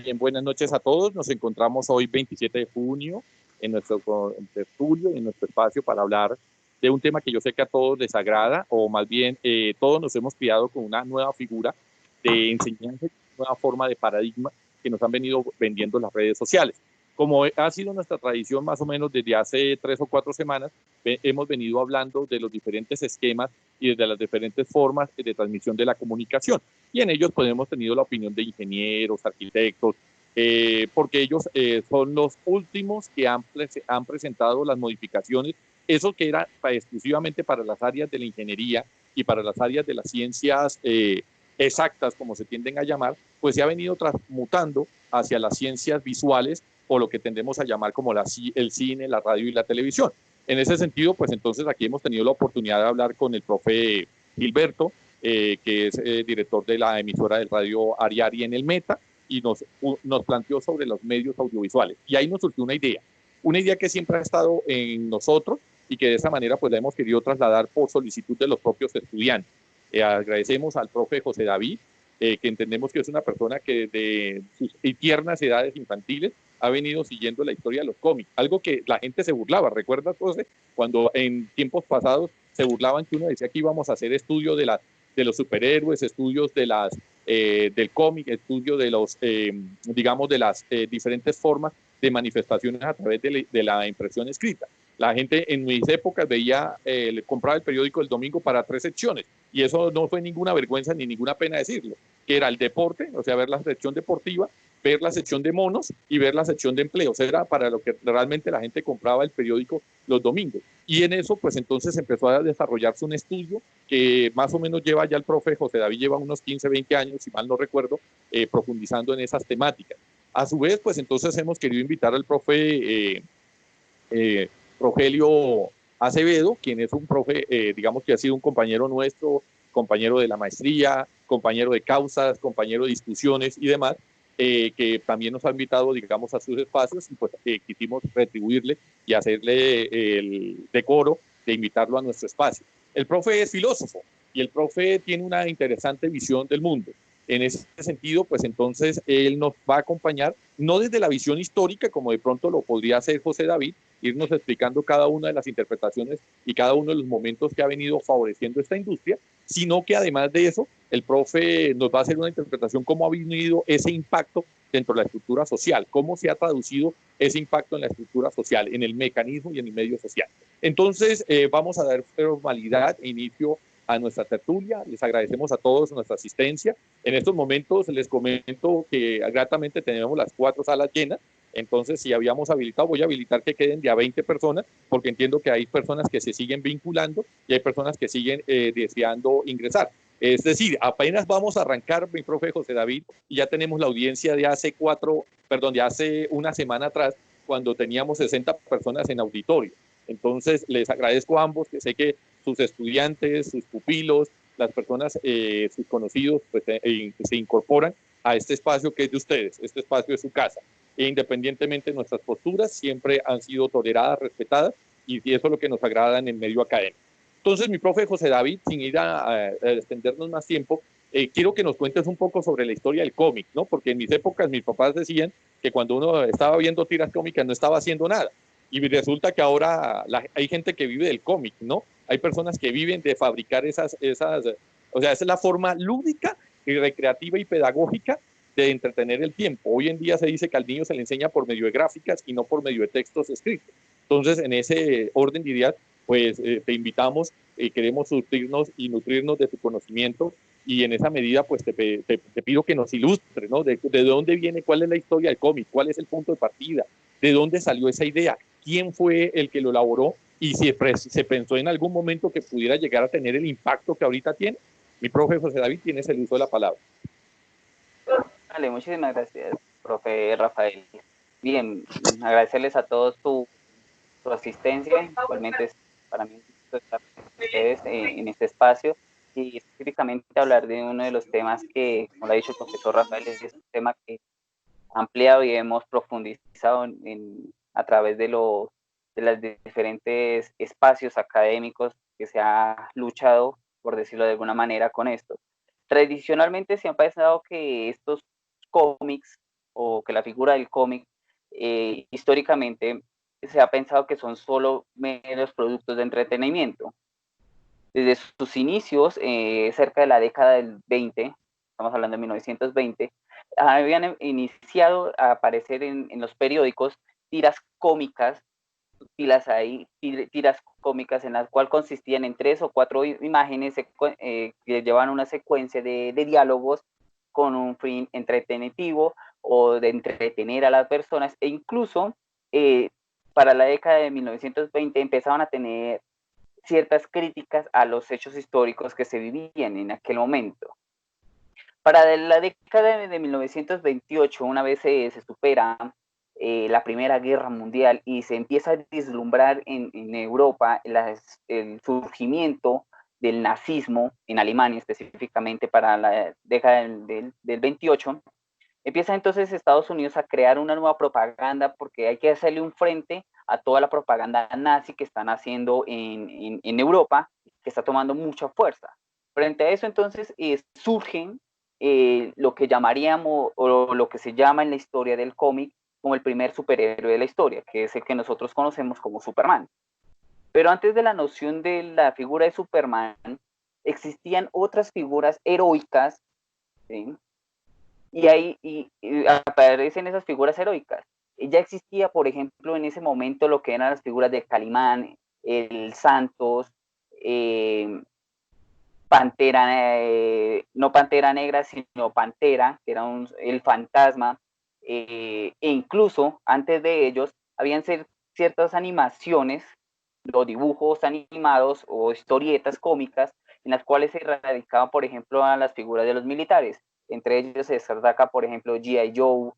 Bien, buenas noches a todos. Nos encontramos hoy 27 de junio en nuestro tertulio, en nuestro espacio para hablar de un tema que yo sé que a todos les agrada, o más bien todos nos hemos criado con una nueva figura de enseñanza, una nueva forma de paradigma que nos han venido vendiendo las redes sociales. Como ha sido nuestra tradición más o menos desde hace 3 o 4 semanas, hemos venido hablando de los diferentes esquemas y de las diferentes formas de transmisión de la comunicación. Y en ellos pues hemos tenido la opinión de ingenieros, arquitectos, porque ellos son los últimos que han presentado las modificaciones, eso que era exclusivamente para las áreas de la ingeniería y para las áreas de las ciencias exactas, como se tienden a llamar, pues se ha venido transmutando hacia las ciencias visuales o lo que tendemos a llamar como el cine, la radio y la televisión. En ese sentido, pues entonces aquí hemos tenido la oportunidad de hablar con el profe Gilberto, que es director de la emisora del radio Ariari en el Meta, y nos planteó sobre los medios audiovisuales. Y ahí nos surgió una idea que siempre ha estado en nosotros y que de esa manera pues la hemos querido trasladar por solicitud de los propios estudiantes. Agradecemos al profe José David, que entendemos que es una persona que desde sus tiernas edades infantiles ha venido siguiendo la historia de los cómics, algo que la gente se burlaba. ¿Recuerdas, José? Cuando en tiempos pasados se burlaban que uno decía que íbamos a hacer estudio de los superhéroes, estudios del cómic, estudio de los, digamos, de las diferentes formas de manifestaciones a través de la impresión escrita. La gente en mis épocas compraba el periódico el domingo para 3 secciones, y eso no fue ninguna vergüenza ni ninguna pena decirlo, que era el deporte, o sea, ver la sección deportiva, ver la sección de monos y ver la sección de empleos. Era para lo que realmente la gente compraba el periódico los domingos. Y en eso, pues entonces empezó a desarrollarse un estudio que más o menos lleva ya el profe José David, lleva unos 15, 20 años, si mal no recuerdo, profundizando en esas temáticas. A su vez, pues entonces hemos querido invitar al profe Rogelio Acevedo, quien es un profe, digamos que ha sido un compañero nuestro, compañero de la maestría, compañero de causas, compañero de discusiones y demás, que también nos ha invitado, digamos, a sus espacios, y pues quisimos retribuirle y hacerle el decoro de invitarlo a nuestro espacio. El profe es filósofo y el profe tiene una interesante visión del mundo. En ese sentido, pues entonces él nos va a acompañar, no desde la visión histórica, como de pronto lo podría hacer José David, irnos explicando cada una de las interpretaciones y cada uno de los momentos que ha venido favoreciendo esta industria, sino que además de eso, el profe nos va a hacer una interpretación cómo ha venido ese impacto dentro de la estructura social, cómo se ha traducido ese impacto en la estructura social, en el mecanismo y en el medio social. Entonces, vamos a dar formalidad e inicio a nuestra tertulia. Les agradecemos a todos nuestra asistencia. En estos momentos les comento que gratamente tenemos las 4 salas llenas. Entonces, si habíamos habilitado, voy a habilitar que queden de a 20 personas, porque entiendo que hay personas que se siguen vinculando y hay personas que siguen deseando ingresar. Es decir, apenas vamos a arrancar, mi profe José David, y ya tenemos la audiencia de hace una semana atrás, cuando teníamos 60 personas en auditorio. Entonces, les agradezco a ambos, que sé que sus estudiantes, sus pupilos, las personas, sus conocidos, pues, se incorporan a este espacio que es de ustedes. Este espacio es su casa. E independientemente de nuestras posturas, siempre han sido toleradas, respetadas, y eso es lo que nos agrada en el medio académico. Entonces, mi profe José David, sin ir a extendernos más tiempo, quiero que nos cuentes un poco sobre la historia del cómic, ¿no? Porque en mis épocas mis papás decían que cuando uno estaba viendo tiras cómicas no estaba haciendo nada. Y resulta que ahora hay gente que vive del cómic, ¿no? Hay personas que viven de fabricar o sea, esa es la forma lúdica y recreativa y pedagógica de entretener el tiempo. Hoy en día se dice que al niño se le enseña por medio de gráficas y no por medio de textos escritos. Entonces, en ese orden de ideas, pues te invitamos, queremos surtirnos y nutrirnos de tu conocimiento, y en esa medida pues te pido que nos ilustres, ¿no? De dónde viene, cuál es la historia del cómic, cuál es el punto de partida, de dónde salió esa idea, quién fue el que lo elaboró y si se pensó en algún momento que pudiera llegar a tener el impacto que ahorita tiene. Mi profe José David, tienes el uso de la palabra. Vale, muchísimas gracias, profe Rafael. Bien, agradecerles a todos su asistencia. Igualmente es para mí un gusto estar con ustedes en este espacio y específicamente hablar de uno de los temas que, como lo ha dicho el profesor Rafael, es un tema que ha ampliado y hemos profundizado a través de los diferentes espacios académicos que se ha luchado, por decirlo de alguna manera, con esto. Tradicionalmente se ha pensado que estos cómics o que la figura del cómic históricamente se ha pensado que son solo meros productos de entretenimiento. Desde sus inicios, cerca de la década del 20, estamos hablando de 1920, habían iniciado a aparecer en los periódicos tiras cómicas, tiras cómicas en las cuales consistían en 3 o 4 imágenes que llevaban una secuencia de diálogos con un fin entretenitivo o de entretener a las personas, e incluso para la década de 1920 empezaban a tener ciertas críticas a los hechos históricos que se vivían en aquel momento. Para la década de 1928, una vez se supera la Primera Guerra Mundial y se empieza a vislumbrar en Europa el surgimiento del nazismo, en Alemania específicamente para la década del 28, empieza entonces Estados Unidos a crear una nueva propaganda porque hay que hacerle un frente a toda la propaganda nazi que están haciendo en Europa, que está tomando mucha fuerza. Frente a eso entonces surgen lo que llamaríamos, o lo que se llama en la historia del cómic, como el primer superhéroe de la historia, que es el que nosotros conocemos como Superman. Pero antes de la noción de la figura de Superman, existían otras figuras heroicas, ¿sí? Y ahí aparecen esas figuras heroicas. Ya existía, por ejemplo, en ese momento lo que eran las figuras de Calimán, el Santos, Pantera, no Pantera Negra, sino Pantera, que era el fantasma, e incluso antes de ellos habían ciertas animaciones, los dibujos animados o historietas cómicas en las cuales se radicaban, por ejemplo, a las figuras de los militares. Entre ellos se destaca, por ejemplo, G.I. Joe,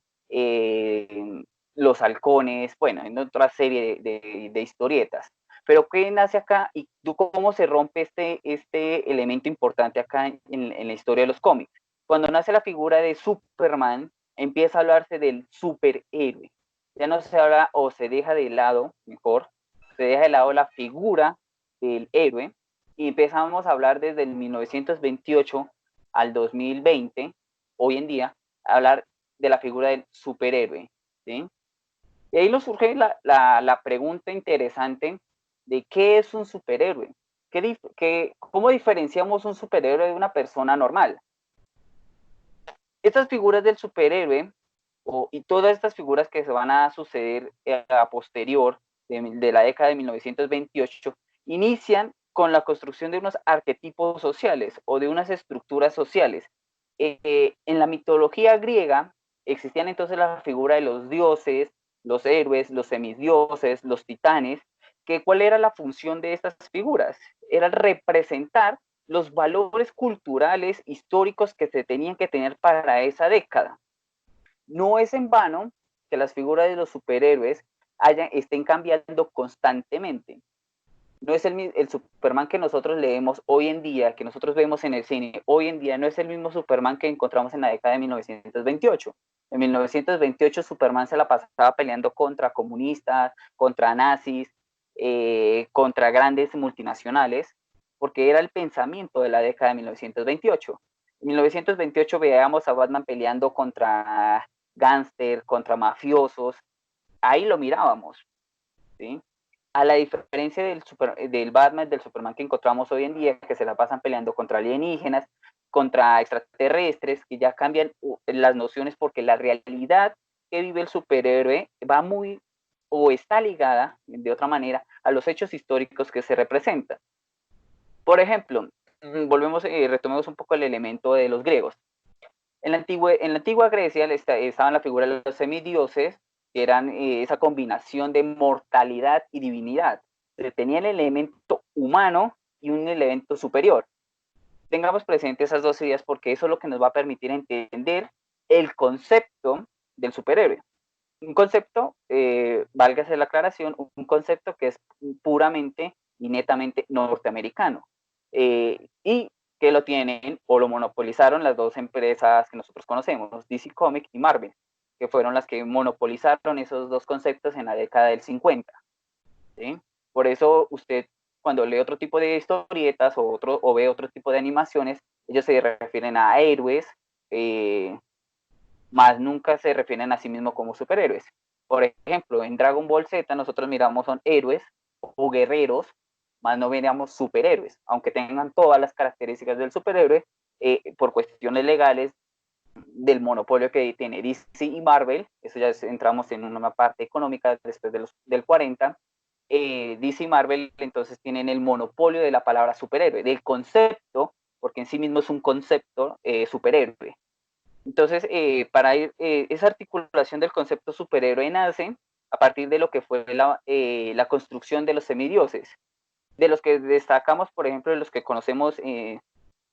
Los Halcones, bueno, en otra serie de historietas. Pero ¿qué nace acá y cómo se rompe este elemento importante acá en la historia de los cómics? Cuando nace la figura de Superman, empieza a hablarse del superhéroe. Ya no se habla, o se deja de lado, mejor, se deja de lado la figura del héroe y empezamos a hablar desde el 1928 al 2020, hoy en día, a hablar de la figura del superhéroe, ¿sí? Y ahí nos surge la pregunta interesante de qué es un superhéroe. ¿Cómo diferenciamos un superhéroe de una persona normal? Estas figuras del superhéroe y todas estas figuras que se van a suceder a posterior de la década de 1928 inician con la construcción de unos arquetipos sociales o de unas estructuras sociales. En la mitología griega existían entonces la figura de los dioses, los héroes, los semidioses, los titanes, que ¿cuál era la función de estas figuras? Era representar los valores culturales, históricos que se tenían que tener para esa década. No es en vano que las figuras de los superhéroes estén cambiando constantemente. No es el Superman que nosotros leemos hoy en día, que nosotros vemos en el cine hoy en día, no es el mismo Superman que encontramos en la década de 1928. En 1928 Superman se la pasaba peleando contra comunistas, contra nazis, contra grandes multinacionales, porque era el pensamiento de la década de 1928. En 1928 veíamos a Batman peleando contra gángster, contra mafiosos, ahí lo mirábamos, ¿sí? A la diferencia del Batman, del Superman que encontramos hoy en día, que se la pasan peleando contra alienígenas, contra extraterrestres, que ya cambian las nociones porque la realidad que vive el superhéroe va muy, o está ligada, de otra manera, a los hechos históricos que se representan. Por ejemplo, retomemos un poco el elemento de los griegos. En la antigua Grecia estaban la figura de los semidioses, que eran esa combinación de mortalidad y divinidad. Tenía el elemento humano y un elemento superior. Tengamos presentes esas dos ideas porque eso es lo que nos va a permitir entender el concepto del superhéroe. Un concepto, válgase la aclaración, un concepto que es puramente y netamente norteamericano. Y que lo tienen o lo monopolizaron las dos empresas que nosotros conocemos, DC Comics y Marvel, que fueron las que monopolizaron esos dos conceptos en la década del 50. ¿Sí? Por eso usted cuando lee otro tipo de historietas o ve otro tipo de animaciones, ellos se refieren a héroes más nunca se refieren a sí mismos como superhéroes. Por ejemplo, en Dragon Ball Z nosotros miramos son héroes o guerreros, más no miramos superhéroes, aunque tengan todas las características del superhéroe, por cuestiones legales del monopolio que tiene DC y Marvel, eso ya entramos en una parte económica después del 40, DC y Marvel entonces tienen el monopolio de la palabra superhéroe, del concepto, porque en sí mismo es un concepto superhéroe. Entonces, para esa articulación del concepto superhéroe nace a partir de lo que fue la construcción de los semidioses, de los que destacamos, por ejemplo, de los que conocemos en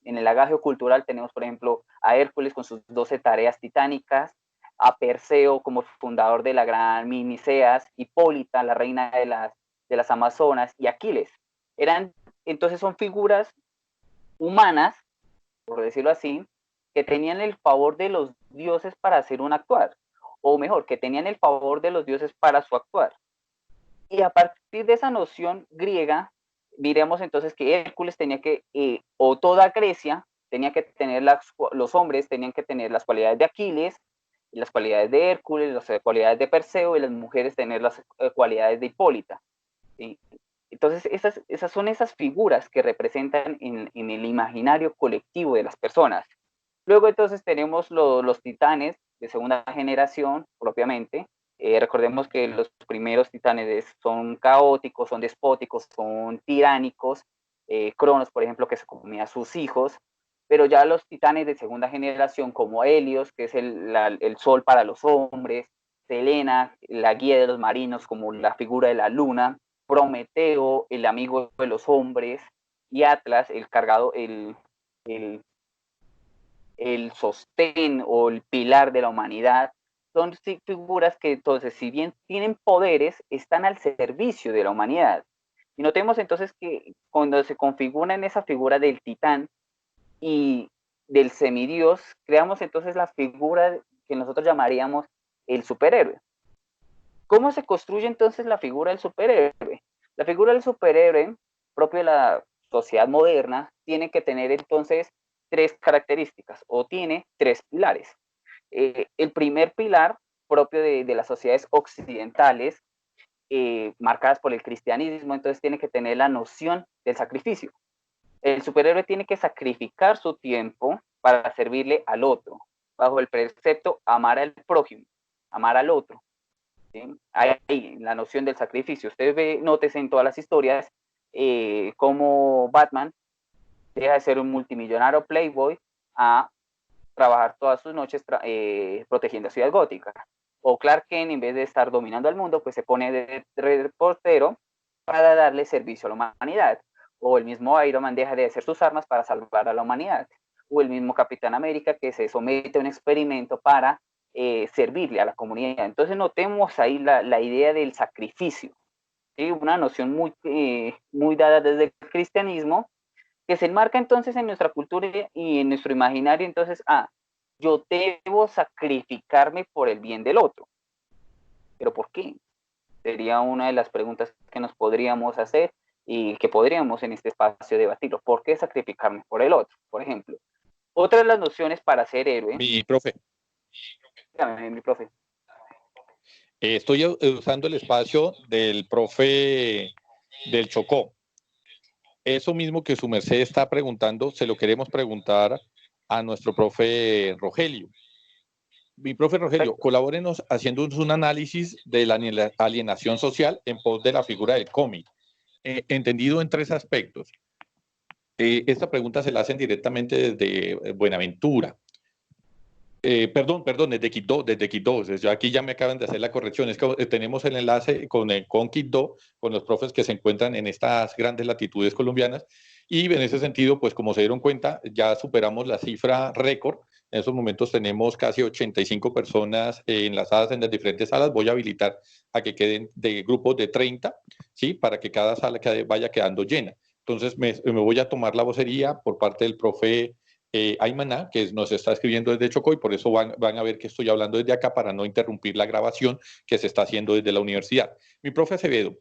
el agagio cultural, tenemos, por ejemplo, a Hércules con sus 12 tareas titánicas, a Perseo como fundador de la gran Miniseas, Hipólita, la reina de las Amazonas, y Aquiles. Entonces son figuras humanas, por decirlo así, que tenían el favor de los dioses para hacer un actuar, o mejor, que tenían el favor de los dioses para su actuar. Y a partir de esa noción griega, diremos entonces que Hércules tenía que, o toda Grecia, tenía que tener los hombres tenían que tener las cualidades de Aquiles, las cualidades de Hércules, las cualidades de Perseo, y las mujeres tener las cualidades de Hipólita. ¿Sí? Entonces, esas son esas figuras que representan en el imaginario colectivo de las personas. Luego entonces tenemos los titanes de segunda generación, propiamente. Recordemos que los primeros titanes son caóticos, son despóticos, son tiránicos. Cronos, por ejemplo, que se comía a sus hijos. Pero ya los titanes de segunda generación, como Helios, que es el sol para los hombres, Selena, la guía de los marinos, como la figura de la luna, Prometeo, el amigo de los hombres, y Atlas, el cargado, el sostén o el pilar de la humanidad, son figuras que entonces, si bien tienen poderes, están al servicio de la humanidad. Y notemos entonces que cuando se configura en esa figura del titán y del semidios, creamos entonces la figura que nosotros llamaríamos el superhéroe. ¿Cómo se construye entonces la figura del superhéroe? La figura del superhéroe, propio de la sociedad moderna, tiene que tener entonces tres características o tiene tres pilares. El primer pilar, propio de las sociedades occidentales, marcadas por el cristianismo, entonces tiene que tener la noción del sacrificio. El superhéroe tiene que sacrificar su tiempo para servirle al otro, bajo el precepto amar al prójimo, amar al otro. ¿Sí? Ahí la noción del sacrificio. Ustedes noten en todas las historias cómo Batman deja de ser un multimillonario playboy a trabajar todas sus noches protegiendo Ciudad Gótica. O Clark Kent, en vez de estar dominando al mundo, pues se pone de reportero para darle servicio a la humanidad. O el mismo Iron Man deja de hacer sus armas para salvar a la humanidad. O el mismo Capitán América que se somete a un experimento para servirle a la comunidad. Entonces notemos ahí la idea del sacrificio, ¿sí? Una noción muy dada desde el cristianismo, que se enmarca entonces en nuestra cultura y en nuestro imaginario. Entonces, yo debo sacrificarme por el bien del otro. ¿Pero por qué? Sería una de las preguntas que nos podríamos hacer y que podríamos en este espacio debatirlo. ¿Por qué sacrificarme por el otro? Por ejemplo, otra de las nociones para ser héroe. Mi profe. Dígame, mi profe. Estoy usando el espacio del profe del Chocó. Eso mismo que su merced está preguntando, se lo queremos preguntar a nuestro profe Rogelio. Mi profe Rogelio, colabórenos haciendo un análisis de la alienación social en pos de la figura del cómic, entendido en tres aspectos. Esta pregunta se la hacen directamente desde Buenaventura. Perdón, desde Quito, Yo aquí ya me acaban de hacer la corrección. Es que tenemos el enlace con Quito, con los profes que se encuentran en estas grandes latitudes colombianas. Y en ese sentido, pues como se dieron cuenta, ya superamos la cifra récord. En estos momentos tenemos casi 85 personas enlazadas en las diferentes salas. Voy a habilitar a que queden de grupos de 30, ¿sí? Para que cada sala vaya quedando llena. Entonces me voy a tomar la vocería por parte del profe Aymaná, que nos está escribiendo desde Chocó, y por eso van a ver que estoy hablando desde acá para no interrumpir la grabación que se está haciendo desde la universidad. Mi profe Acevedo,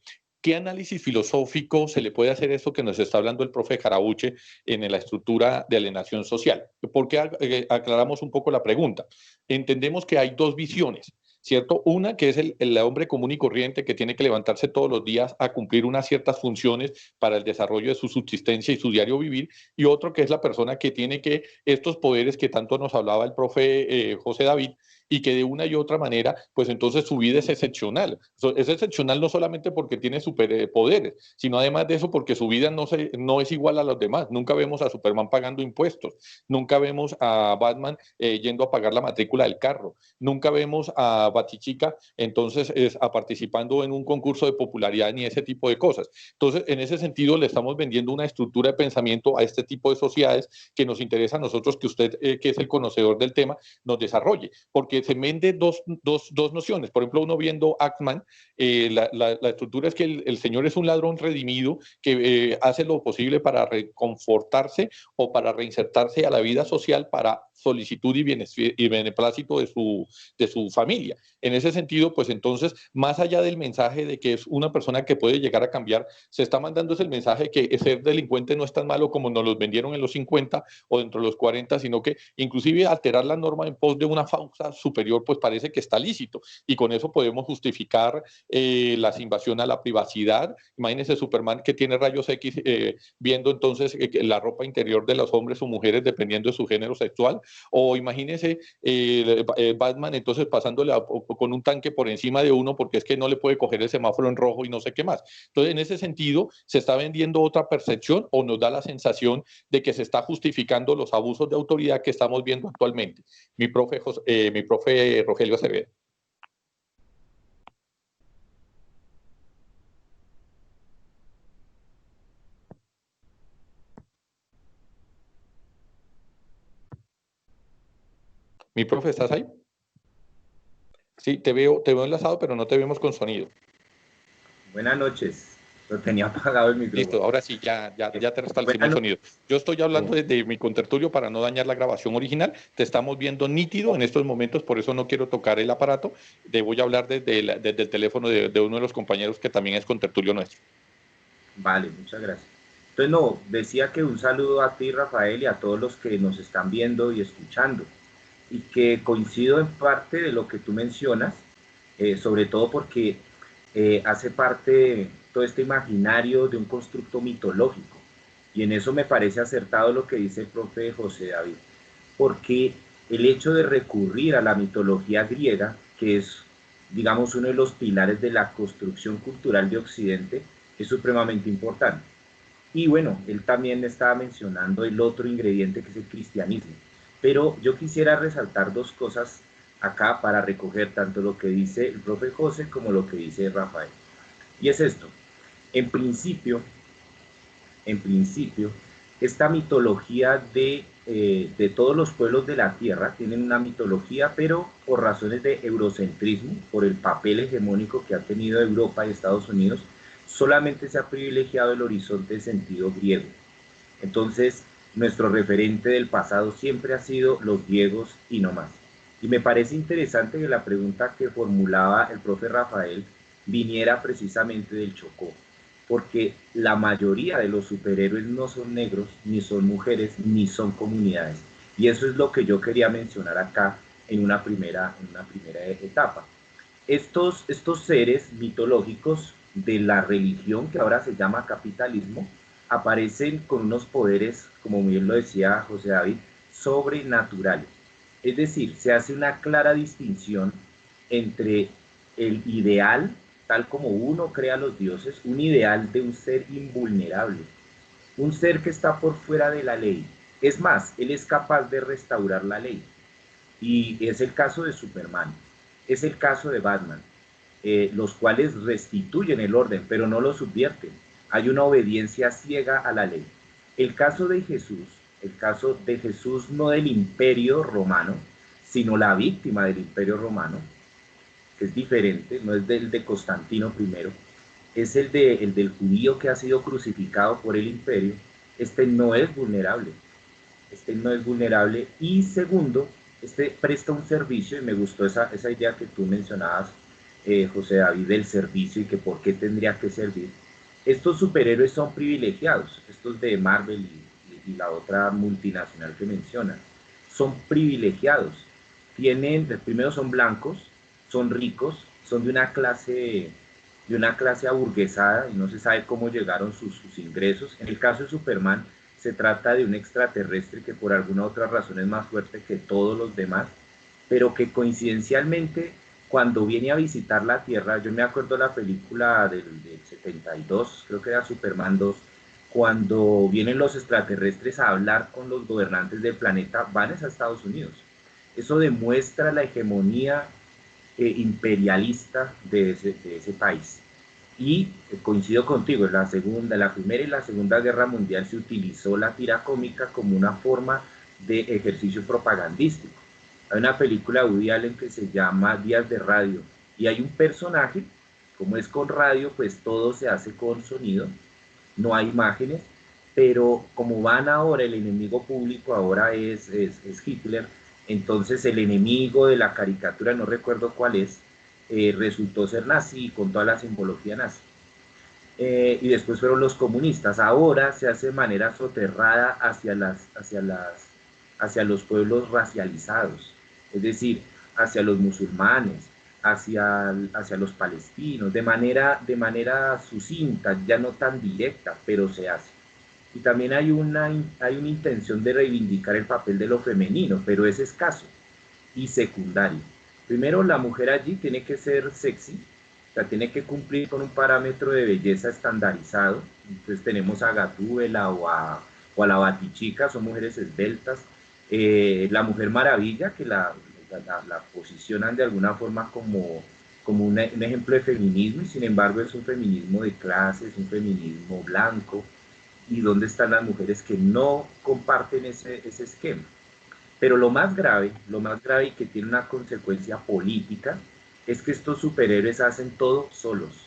¿qué análisis filosófico se le puede hacer a esto que nos está hablando el profe Carabuche en la estructura de alienación social? ¿Por qué aclaramos un poco la pregunta? Entendemos que hay dos visiones, ¿cierto? Una que es el hombre común y corriente que tiene que levantarse todos los días a cumplir unas ciertas funciones para el desarrollo de su subsistencia y su diario vivir, y otro que es la persona que tiene que estos poderes que tanto nos hablaba el profe José David, y que de una y otra manera, pues entonces su vida es excepcional. Es excepcional no solamente porque tiene superpoderes, sino además de eso porque su vida no es igual a los demás. Nunca vemos a Superman pagando impuestos, nunca vemos a Batman yendo a pagar la matrícula del carro, nunca vemos a Batichica entonces participando en un concurso de popularidad ni ese tipo de cosas. Entonces, en ese sentido, le estamos vendiendo una estructura de pensamiento a este tipo de sociedades que nos interesa a nosotros que usted, que es el conocedor del tema, nos desarrolle, porque se vende dos nociones. Por ejemplo, uno viendo Ackman, la estructura es que el señor es un ladrón redimido que hace lo posible para reconfortarse o para reinsertarse a la vida social para solicitud y beneplácito de su familia. En ese sentido, pues entonces, más allá del mensaje de que es una persona que puede llegar a cambiar, se está mandando ese mensaje que ser delincuente no es tan malo como nos los vendieron en los 50 o dentro de los 40, sino que inclusive alterar la norma en pos de una causa superior, pues parece que está lícito. Y con eso podemos justificar las invasiones a la privacidad. Imagínense Superman que tiene rayos X viendo entonces la ropa interior de los hombres o mujeres dependiendo de su género sexual. O imagínense Batman entonces pasándole con un tanque por encima de uno porque es que no le puede coger el semáforo en rojo y no sé qué más. Entonces, en ese sentido, se está vendiendo otra percepción o nos da la sensación de que se está justificando los abusos de autoridad que estamos viendo actualmente. Mi profe Rogelio Acevedo. Mi profe, ¿estás ahí? Sí, te veo enlazado, pero no te vemos con sonido. Buenas noches. Lo tenía apagado el micrófono. Listo, ahora sí, ya te restablecimos el sonido. Yo estoy hablando desde mi contertulio para no dañar la grabación original. Te estamos viendo nítido en estos momentos, por eso no quiero tocar el aparato. Te voy a hablar desde el teléfono de uno de los compañeros que también es contertulio nuestro. Vale, muchas gracias. Entonces, no, decía que un saludo a ti, Rafael, y a todos los que nos están viendo y escuchando. Y que coincido en parte de lo que tú mencionas, sobre todo porque hace parte todo este imaginario de un constructo mitológico. Y en eso me parece acertado lo que dice el profe José David. Porque el hecho de recurrir a la mitología griega, que es, digamos, uno de los pilares de la construcción cultural de Occidente, es supremamente importante. Y bueno, él también estaba mencionando el otro ingrediente que es el cristianismo. Pero yo quisiera resaltar dos cosas acá para recoger tanto lo que dice el profe José como lo que dice Rafael. Y es esto. En principio, esta mitología de todos los pueblos de la Tierra tienen una mitología, pero por razones de eurocentrismo, por el papel hegemónico que ha tenido Europa y Estados Unidos, solamente se ha privilegiado el horizonte de sentido griego. Entonces, nuestro referente del pasado siempre ha sido los griegos y no más. Y me parece interesante que la pregunta que formulaba el profe Rafael viniera precisamente del Chocó, porque la mayoría de los superhéroes no son negros, ni son mujeres, ni son comunidades. Y eso es lo que yo quería mencionar acá en una primera etapa. Estos seres mitológicos de la religión que ahora se llama capitalismo aparecen con unos poderes, como bien lo decía José David, sobrenaturales. Es decir, se hace una clara distinción entre el ideal, tal como uno crea a los dioses, un ideal de un ser invulnerable, un ser que está por fuera de la ley. Es más, él es capaz de restaurar la ley. Y es el caso de Superman, es el caso de Batman, los cuales restituyen el orden, pero no lo subvierten. Hay una obediencia ciega a la ley. El caso de Jesús no del imperio romano, sino la víctima del imperio romano, que es diferente, no es del de Constantino I, es el del judío que ha sido crucificado por el imperio. Este no es vulnerable, y segundo, este presta un servicio, y me gustó esa idea que tú mencionabas, José David, del servicio y que por qué tendría que servir. Estos superhéroes son privilegiados, estos de Marvel y la otra multinacional que mencionan, son privilegiados. Primero son blancos, son ricos, son de una clase aburguesada y no se sabe cómo llegaron sus ingresos. En el caso de Superman, se trata de un extraterrestre que por alguna otra razón es más fuerte que todos los demás, pero que coincidencialmente cuando viene a visitar la Tierra, yo me acuerdo de la película del 72, creo que era Superman 2, cuando vienen los extraterrestres a hablar con los gobernantes del planeta, van a Estados Unidos. Eso demuestra la hegemonía imperialista de ese país. Y coincido contigo, la Primera y la Segunda Guerra Mundial se utilizó la tira cómica como una forma de ejercicio propagandístico. Hay una película de Woody Allen que se llama Días de Radio y hay un personaje, como es con radio, pues todo se hace con sonido, no hay imágenes, pero como van ahora, el enemigo público ahora es Hitler, entonces el enemigo de la caricatura, no recuerdo cuál es, resultó ser nazi con toda la simbología nazi. Y después fueron los comunistas. Ahora se hace de manera soterrada hacia los pueblos racializados, es decir, hacia los musulmanes, hacia los palestinos, de manera sucinta, ya no tan directa, pero se hace. Y también hay una intención de reivindicar el papel de lo femenino, pero es escaso y secundario. Primero, la mujer allí tiene que ser sexy, o sea, tiene que cumplir con un parámetro de belleza estandarizado. Entonces tenemos a Gatúbela o a la Batichica, son mujeres esbeltas. La Mujer Maravilla, que la posicionan de alguna forma como un ejemplo de feminismo, y sin embargo es un feminismo de clase, es un feminismo blanco. ¿Y dónde están las mujeres que no comparten ese esquema? Pero lo más grave y que tiene una consecuencia política es que estos superhéroes hacen todo solos.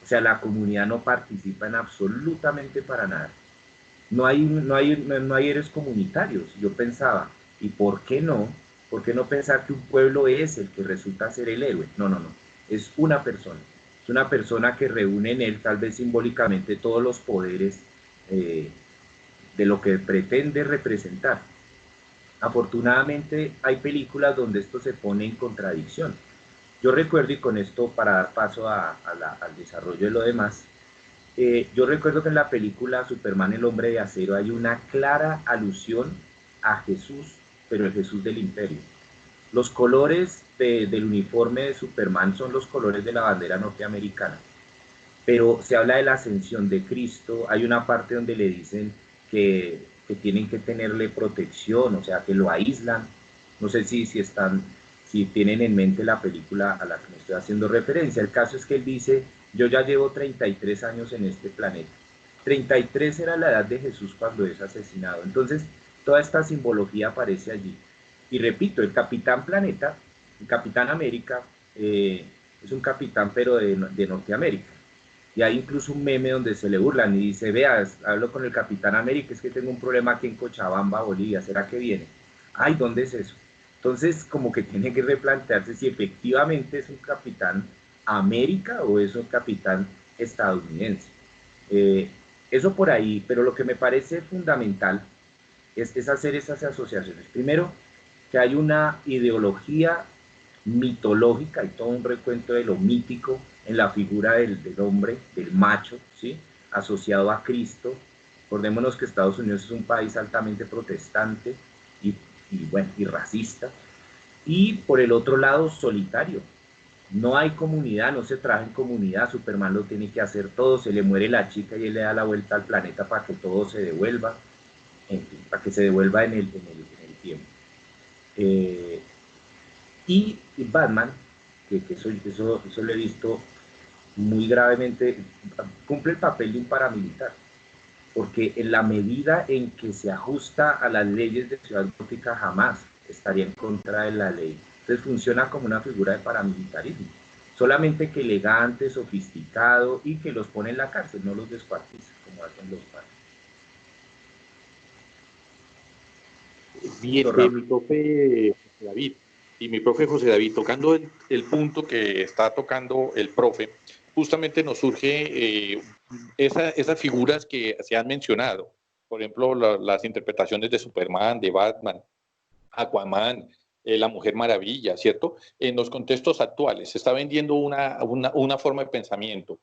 O sea, la comunidad no participa en absolutamente para nada. No hay héroes comunitarios. Yo pensaba, ¿y por qué no? ¿Por qué no pensar que un pueblo es el que resulta ser el héroe? No, no, no. Es una persona. Es una persona que reúne en él, tal vez simbólicamente, todos los poderes eh, de lo que pretende representar. Afortunadamente hay películas donde esto se pone en contradicción. Yo recuerdo, y con esto para dar paso al desarrollo de lo demás, yo recuerdo que en la película Superman, el hombre de acero, hay una clara alusión a Jesús, pero el Jesús del imperio. Los colores del uniforme de Superman son los colores de la bandera norteamericana, pero se habla de la ascensión de Cristo. Hay una parte donde le dicen que tienen que tenerle protección, o sea, que lo aíslan. No sé si tienen en mente la película a la que me estoy haciendo referencia. El caso es que él dice, yo ya llevo 33 años en este planeta. 33 era la edad de Jesús cuando es asesinado. Entonces, toda esta simbología aparece allí. Y repito, el Capitán Planeta, el Capitán América, es un capitán pero de Norteamérica. Y hay incluso un meme donde se le burlan y dice, veas, hablo con el Capitán América, es que tengo un problema aquí en Cochabamba, Bolivia, ¿será que viene? Ay, ¿dónde es eso? Entonces, como que tiene que replantearse si efectivamente es un Capitán América o es un Capitán estadounidense. Eh, Eso por ahí, pero lo que me parece fundamental es hacer esas asociaciones. Primero, que hay una ideología mitológica y todo un recuento de lo mítico en la figura del hombre, del macho, ¿sí? Asociado a Cristo. Recordémonos que Estados Unidos es un país altamente protestante y, bueno, y racista. Y por el otro lado, solitario. No hay comunidad, no se trabaja en comunidad, Superman lo tiene que hacer todo, se le muere la chica y él le da la vuelta al planeta para que todo se devuelva, en fin, para que se devuelva en el tiempo. Eh, y Batman, que eso lo he visto muy gravemente, cumple el papel de un paramilitar, porque en la medida en que se ajusta a las leyes de Ciudad Gótica jamás estaría en contra de la ley. Entonces funciona como una figura de paramilitarismo, solamente que elegante, sofisticado y que los pone en la cárcel, no los descuartiza, como hacen los padres. Bien, mi profe David. Y mi profe José David, tocando el punto que está tocando el profe, justamente nos surge esas figuras que se han mencionado. Por ejemplo, las interpretaciones de Superman, de Batman, Aquaman, la Mujer Maravilla, ¿cierto? En los contextos actuales se está vendiendo una forma de pensamiento.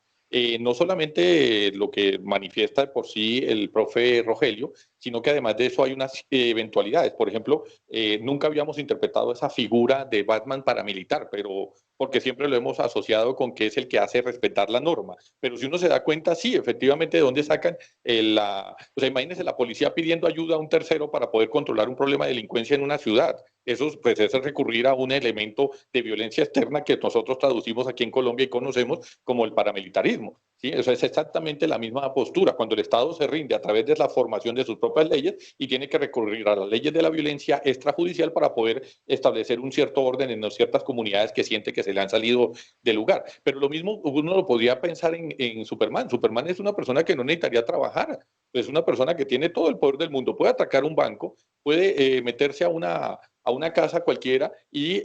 No solamente lo que manifiesta por sí el profe Rogelio, sino que además de eso hay unas eventualidades. Por ejemplo, nunca habíamos interpretado esa figura de Batman paramilitar, pero porque siempre lo hemos asociado con que es el que hace respetar la norma. Pero si uno se da cuenta, sí, efectivamente, ¿de dónde sacan o sea, imagínense la policía pidiendo ayuda a un tercero para poder controlar un problema de delincuencia en una ciudad? Eso pues, es recurrir a un elemento de violencia externa que nosotros traducimos aquí en Colombia y conocemos como el paramilitarismo. ¿Sí? Eso es exactamente la misma postura, cuando el Estado se rinde a través de la formación de sus propias leyes y tiene que recurrir a las leyes de la violencia extrajudicial para poder establecer un cierto orden en ciertas comunidades que siente que se le han salido del lugar. Pero lo mismo uno lo podría pensar en Superman. Superman es una persona que no necesitaría trabajar, es una persona que tiene todo el poder del mundo, puede atacar un banco, puede meterse a una casa cualquiera y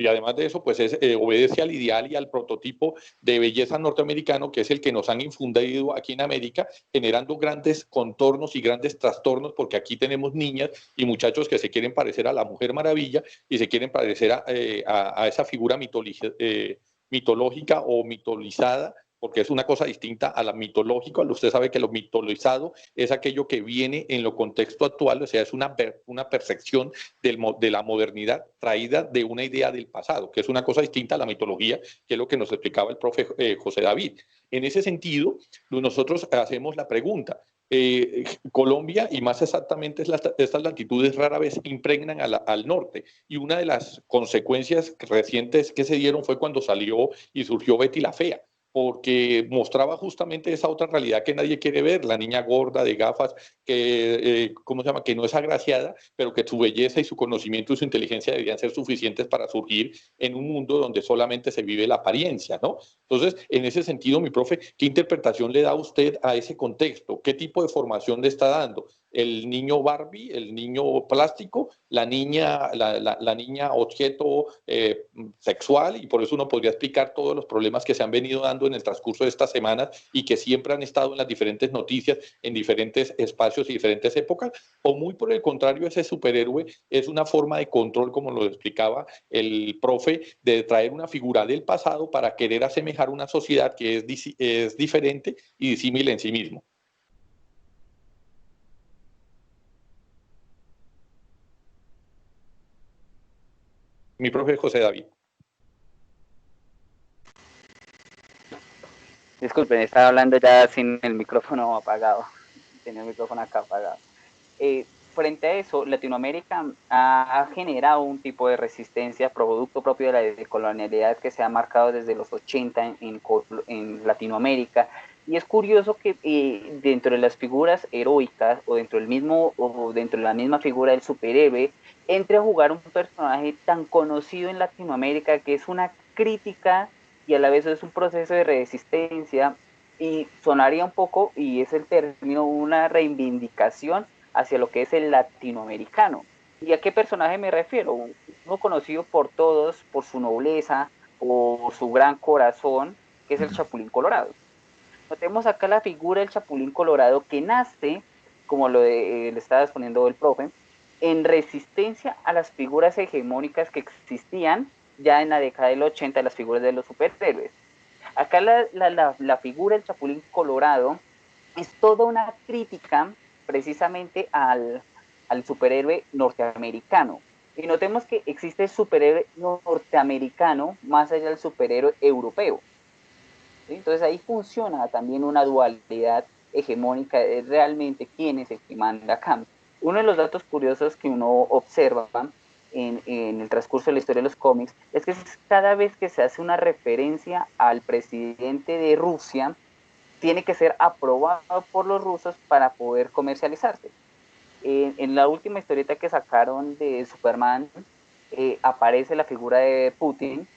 además de eso, pues obedece al ideal y al prototipo de belleza norteamericano, que es el que nos han infundido aquí en América, generando grandes contornos y grandes trastornos, porque aquí tenemos niñas y muchachos que se quieren parecer a la Mujer Maravilla y se quieren parecer a esa figura mitológica o mitolizada, porque es una cosa distinta a la mitológica. Usted sabe que lo mitolizado es aquello que viene en lo contexto actual, o sea, es una percepción de la modernidad traída de una idea del pasado, que es una cosa distinta a la mitología, que es lo que nos explicaba el profe José David. En ese sentido, nosotros hacemos la pregunta, Colombia, y más exactamente estas latitudes rara vez impregnan al norte, y una de las consecuencias recientes que se dieron fue cuando salió y surgió Betty la Fea, porque mostraba justamente esa otra realidad que nadie quiere ver, la niña gorda de gafas, que, ¿cómo se llama?, que no es agraciada, pero que su belleza y su conocimiento y su inteligencia deberían ser suficientes para surgir en un mundo donde solamente se vive la apariencia, ¿no? Entonces, en ese sentido, mi profe, ¿qué interpretación le da usted a ese contexto? ¿Qué tipo de formación le está dando? ¿El niño Barbie, el niño plástico, la niña objeto sexual? Y por eso uno podría explicar todos los problemas que se han venido dando en el transcurso de estas semanas y que siempre han estado en las diferentes noticias, en diferentes espacios y diferentes épocas, o muy por el contrario, ese superhéroe es una forma de control, como lo explicaba el profe, de traer una figura del pasado para querer asemejar una sociedad que es diferente y disímil en sí mismo. Mi profe José David. Disculpen, estaba hablando ya sin el micrófono apagado. Tenía el micrófono acá apagado. Frente a eso, Latinoamérica ha generado un tipo de resistencia producto propio de la decolonialidad que se ha marcado desde los 80 en Latinoamérica. Y es curioso que dentro de las figuras heroicas o dentro del mismo o dentro de la misma figura del superhéroe entre a jugar un personaje tan conocido en Latinoamérica que es una crítica y a la vez es un proceso de resistencia y sonaría un poco, y es el término, una reivindicación hacia lo que es el latinoamericano. ¿Y a qué personaje me refiero? Uno conocido por todos, por su nobleza, por su gran corazón, que es el Chapulín Colorado. Notemos acá la figura del Chapulín Colorado que nace, como le estaba exponiendo el profe, en resistencia a las figuras hegemónicas que existían ya en la década del 80, las figuras de los superhéroes. Acá la figura del Chapulín Colorado es toda una crítica precisamente al superhéroe norteamericano. Y notemos que existe el superhéroe norteamericano más allá del superhéroe europeo. ¿Sí? Entonces ahí funciona también una dualidad hegemónica de realmente quién es el que manda acá. Uno de los datos curiosos que uno observa en el transcurso de la historia de los cómics es que cada vez que se hace una referencia al presidente de Rusia, tiene que ser aprobado por los rusos para poder comercializarse. En la última historieta que sacaron de Superman, aparece la figura de Putin,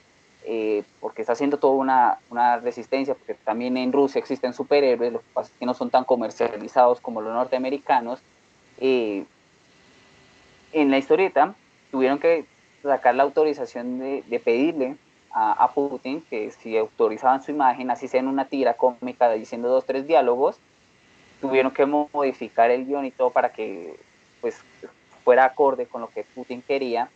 porque está haciendo toda una resistencia, porque también en Rusia existen superhéroes, lo que pasa es que no son tan comercializados como los norteamericanos. En la historieta tuvieron que sacar la autorización de pedirle a Putin que si autorizaban su imagen, así sea en una tira cómica diciendo 2, 3 diálogos, tuvieron que modificar el guión y todo para que pues fuera acorde con lo que Putin quería.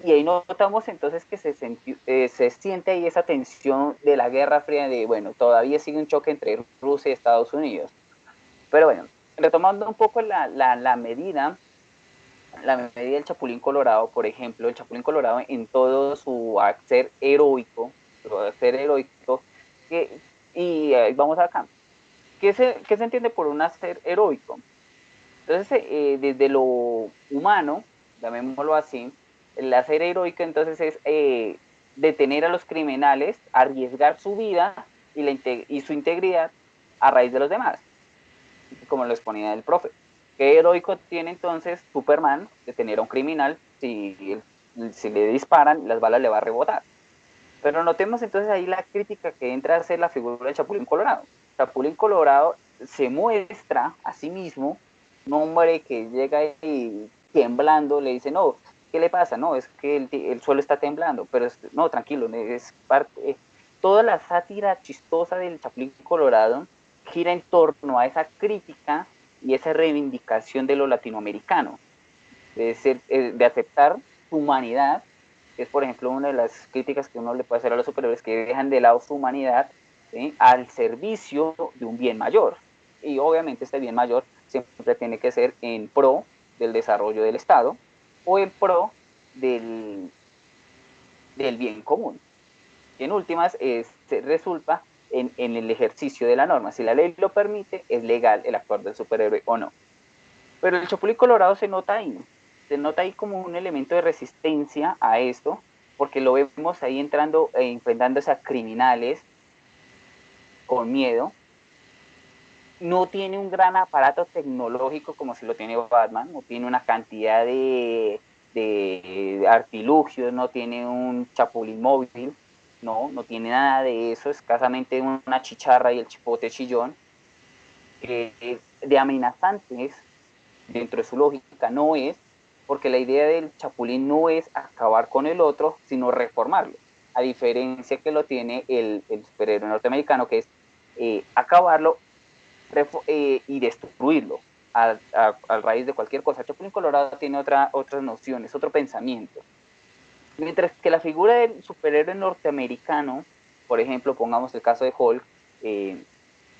Y ahí notamos entonces que se siente ahí esa tensión de la Guerra Fría, de bueno, todavía sigue un choque entre Rusia y Estados Unidos. Pero bueno, retomando un poco la medida del Chapulín Colorado, por ejemplo, el Chapulín Colorado en todo su ser heroico, y vamos acá, ¿qué se entiende por un ser heroico? Entonces, desde lo humano, llamémoslo así, el hacer heroico entonces es detener a los criminales, arriesgar su vida y su integridad a raíz de los demás, como lo exponía el profe. ¿Qué heroico tiene entonces Superman detener a un criminal si le disparan, las balas le va a rebotar? Pero notemos entonces ahí la crítica que entra a ser la figura de Chapulín Colorado. Chapulín Colorado se muestra a sí mismo un hombre que llega y temblando, le dice, no, ¿qué le pasa? No, es que el suelo está temblando, pero no, tranquilo, es parte. Toda la sátira chistosa del Chapulín Colorado gira en torno a esa crítica y esa reivindicación de lo latinoamericano, de aceptar su humanidad, que es por ejemplo una de las críticas que uno le puede hacer a los superhéroes, que dejan de lado su humanidad, ¿sí?, al servicio de un bien mayor. Y obviamente este bien mayor siempre tiene que ser en pro del desarrollo del Estado o en pro del, del bien común. Y en últimas, resulta en el ejercicio de la norma. Si la ley lo permite, es legal el actuar del superhéroe o no. Pero el Chapulín Colorado se nota ahí como un elemento de resistencia a esto, porque lo vemos ahí entrando, enfrentándose a criminales con miedo. No tiene un gran aparato tecnológico como si lo tiene Batman, no tiene una cantidad de artilugios, no tiene un chapulín móvil, no tiene nada de eso, escasamente una chicharra y el chipote chillón. De amenazantes dentro de su lógica no es, porque la idea del chapulín no es acabar con el otro, sino reformarlo, a diferencia que lo tiene el superhéroe norteamericano, que es acabarlo y destruirlo a raíz de cualquier cosa. El Chapulín Colorado tiene otras nociones, otro pensamiento. Mientras que la figura del superhéroe norteamericano, por ejemplo, pongamos el caso de Hulk,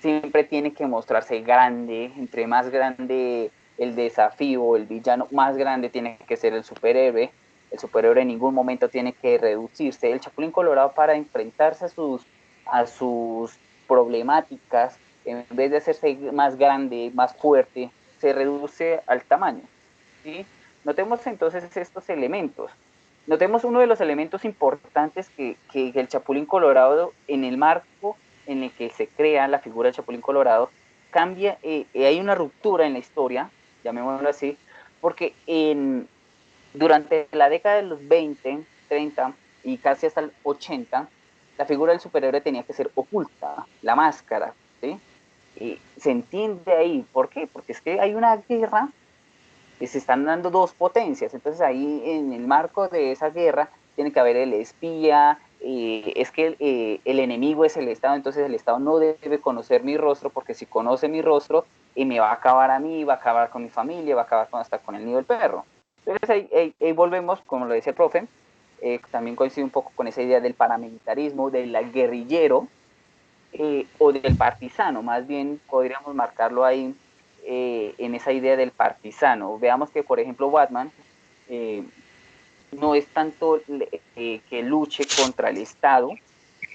siempre tiene que mostrarse grande. Entre más grande el desafío, el villano, más grande tiene que ser el superhéroe. El superhéroe en ningún momento tiene que reducirse. El Chapulín Colorado, para enfrentarse a sus problemáticas, en vez de hacerse más grande, más fuerte, se reduce al tamaño, ¿sí? Notemos entonces estos elementos. Notemos uno de los elementos importantes que el Chapulín Colorado, en el marco en el que se crea la figura del Chapulín Colorado, cambia, hay una ruptura en la historia, llamémoslo así, porque durante la década de los 20, 30 y casi hasta el 80, la figura del superhéroe tenía que ser oculta, la máscara, ¿sí? Se entiende ahí, ¿por qué? Porque es que hay una guerra que se están dando dos potencias, entonces ahí en el marco de esa guerra tiene que haber el espía, es que el enemigo es el Estado, entonces el Estado no debe conocer mi rostro, porque si conoce mi rostro, me va a acabar a mí, va a acabar con mi familia, va a acabar hasta con el nido del perro. Entonces ahí volvemos, como lo decía el profe, también coincide un poco con esa idea del paramilitarismo, del guerrillero, o del partisano, más bien podríamos marcarlo ahí en esa idea del partisano. Veamos que, por ejemplo, Batman no es tanto que luche contra el Estado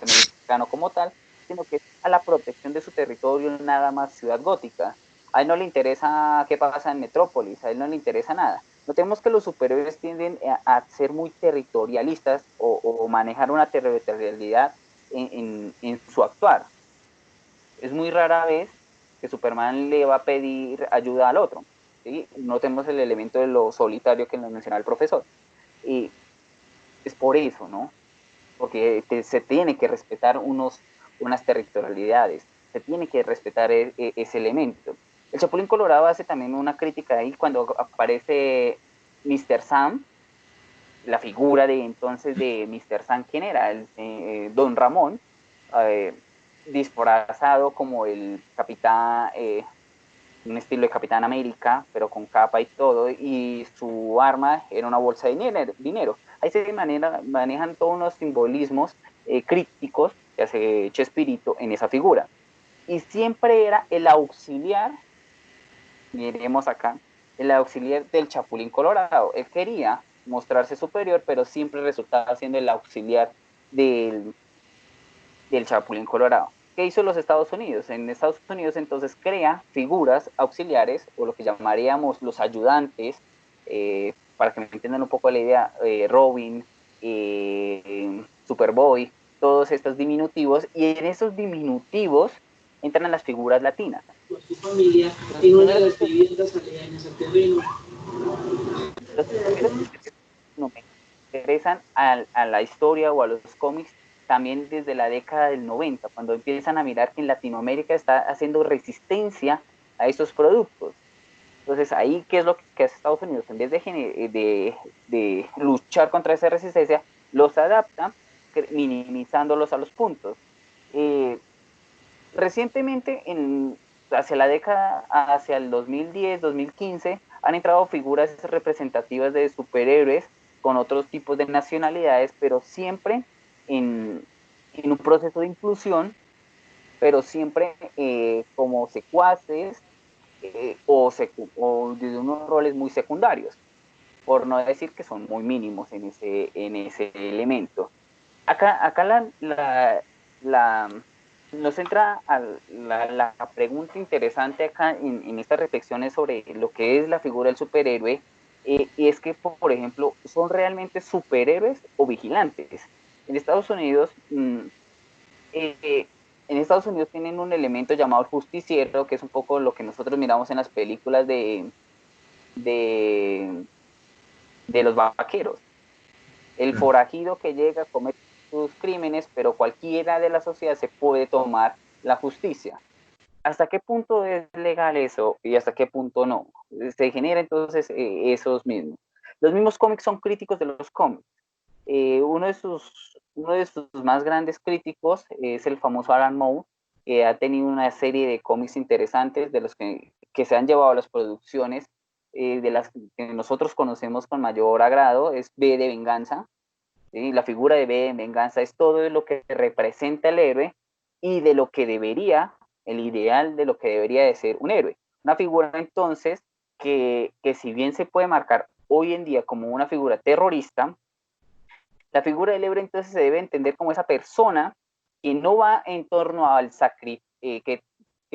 mexicano como tal, sino que es a la protección de su territorio, nada más Ciudad Gótica. A él no le interesa qué pasa en Metrópolis, a él no le interesa nada. Notemos que los superhéroes tienden a ser muy territorialistas o manejar una territorialidad en su actuar. Es muy rara vez que Superman le va a pedir ayuda al otro, ¿sí? Notemos el elemento de lo solitario que nos mencionaba el profesor. Y es por eso, ¿no? Porque se tiene que respetar unas territorialidades, se tiene que respetar ese elemento. El Chapulín Colorado hace también una crítica ahí cuando aparece Mr. Sam, la figura de entonces de Mr. San, ¿quién era? Don Ramón, disfrazado como el capitán, un estilo de Capitán América, pero con capa y todo, y su arma era una bolsa de dinero. Ahí se manejan todos unos simbolismos críticos que hace Chespirito en esa figura. Y siempre era el auxiliar, miremos acá, el auxiliar del Chapulín Colorado. Él quería mostrarse superior, pero siempre resultaba siendo el auxiliar del, del Chapulín Colorado. ¿Qué hizo los Estados Unidos? En Estados Unidos entonces crea figuras auxiliares, o lo que llamaríamos los ayudantes, para que me entiendan un poco la idea, Robin, Superboy, todos estos diminutivos, y en esos diminutivos entran las figuras latinas. Con su familia en una de las viviendas aledañas al terreno. Los primeros que me interesan a la historia o a los cómics también desde la década del 90, cuando empiezan a mirar que en Latinoamérica está haciendo resistencia a esos productos. Entonces, ahí, ¿qué es lo que hace Estados Unidos? En vez de luchar contra esa resistencia, los adapta, minimizándolos a los puntos. Recientemente, hacia la década, hacia el 2010, 2015, han entrado figuras representativas de superhéroes con otros tipos de nacionalidades, pero siempre en un proceso de inclusión, pero siempre como secuaces o desde unos roles muy secundarios, por no decir que son muy mínimos en ese elemento. Acá nos entra a la pregunta interesante acá en estas reflexiones sobre lo que es la figura del superhéroe, y es que, por ejemplo, ¿son realmente superhéroes o vigilantes? En Estados Unidos, en Estados Unidos tienen un elemento llamado el justiciero, que es un poco lo que nosotros miramos en las películas de, de los vaqueros. El forajido que llega, comete sus crímenes, pero cualquiera de la sociedad se puede tomar la justicia. ¿Hasta qué punto es legal eso y hasta qué punto no? Se genera entonces esos mismos. Los mismos cómics son críticos de los cómics. Uno de sus más grandes críticos es el famoso Alan Moore, que ha tenido una serie de cómics interesantes de los que se han llevado a las producciones, de las que nosotros conocemos con mayor agrado, es B de Venganza. ¿Sí? La figura de B de Venganza es todo lo que representa el héroe y de lo que debería, el ideal de lo que debería de ser un héroe. Una figura entonces que si bien se puede marcar hoy en día como una figura terrorista, la figura del héroe entonces se debe entender como esa persona que no va en torno al sacrificio, que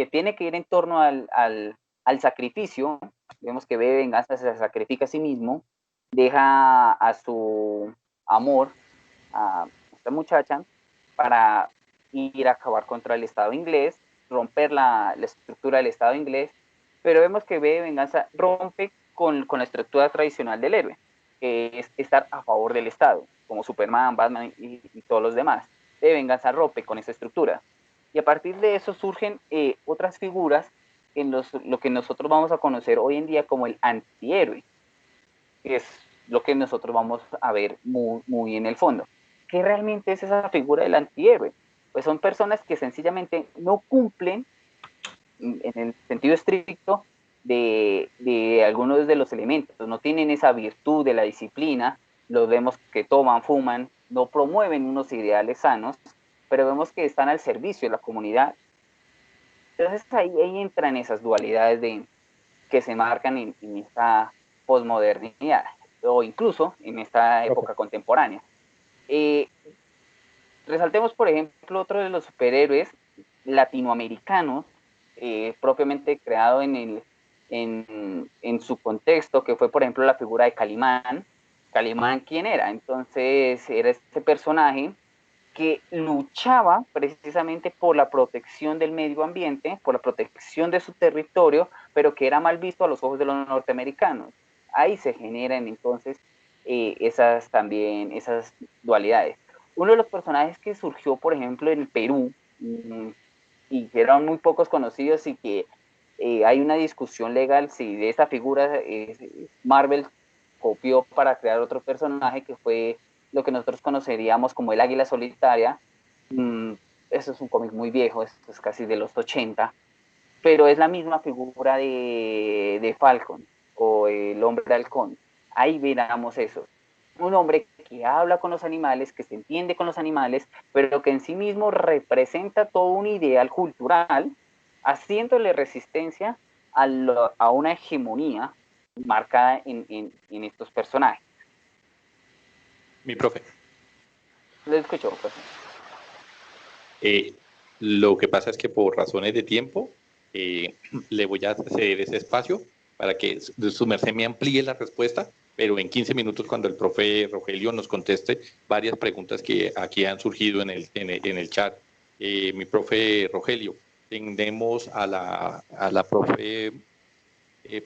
tiene que ir en torno al sacrificio. Vemos que B de Venganza se sacrifica a sí mismo, deja a su amor, a esta muchacha, para ir a acabar contra el Estado inglés, romper la estructura del Estado inglés, pero vemos que B de Venganza rompe con la estructura tradicional del héroe, que es estar a favor del Estado, como Superman, Batman y todos los demás. B de Venganza rompe con esa estructura. Y a partir de eso surgen otras figuras en lo que nosotros vamos a conocer hoy en día como el antihéroe, que es lo que nosotros vamos a ver muy, muy en el fondo. ¿Qué realmente es esa figura del antihéroe? Pues son personas que sencillamente no cumplen, en el sentido estricto, de algunos de los elementos, no tienen esa virtud de la disciplina, los vemos que toman, fuman, no promueven unos ideales sanos, pero vemos que están al servicio de la comunidad. Entonces ahí entran esas dualidades que se marcan en esta posmodernidad, o incluso en esta época contemporánea. Resaltemos, por ejemplo, otro de los superhéroes latinoamericanos, propiamente creado en su contexto, que fue, por ejemplo, la figura de Calimán. Calimán, ¿quién era? Entonces, era este personaje que luchaba precisamente por la protección del medio ambiente, por la protección de su territorio, pero que era mal visto a los ojos de los norteamericanos. Ahí se generan entonces esas dualidades. Uno de los personajes que surgió, por ejemplo, en Perú, y que eran muy pocos conocidos y que hay una discusión legal si de esta figura Marvel copió para crear otro personaje que fue lo que nosotros conoceríamos como el Águila Solitaria. Eso es un cómic muy viejo, esto es casi de los 80, pero es la misma figura de Falcon o el Hombre Halcón. Ahí veramos eso. Un hombre que habla con los animales, que se entiende con los animales, pero que en sí mismo representa todo un ideal cultural, haciéndole resistencia a una hegemonía marcada en estos personajes. Mi profe. Lo escucho, profe. Lo que pasa es que por razones de tiempo le voy a ceder ese espacio para que su merced me amplíe la respuesta, pero en 15 minutos cuando el profe Rogelio nos conteste varias preguntas que aquí han surgido en el chat. Mi profe Rogelio, tenemos a la profe,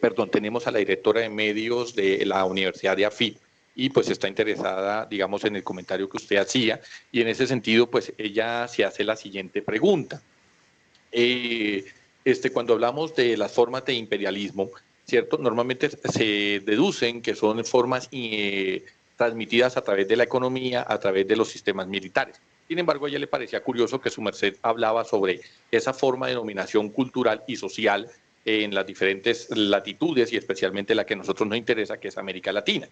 perdón, tenemos a la directora de medios de la Universidad de AFIP, y pues está interesada, digamos, en el comentario que usted hacía, y en ese sentido, pues ella se hace la siguiente pregunta. Cuando hablamos de las formas de imperialismo, ¿cierto? Normalmente se deducen que son formas transmitidas a través de la economía, a través de los sistemas militares. Sin embargo, a ella le parecía curioso que su merced hablaba sobre esa forma de dominación cultural y social en las diferentes latitudes, y especialmente la que a nosotros nos interesa, que es América Latina.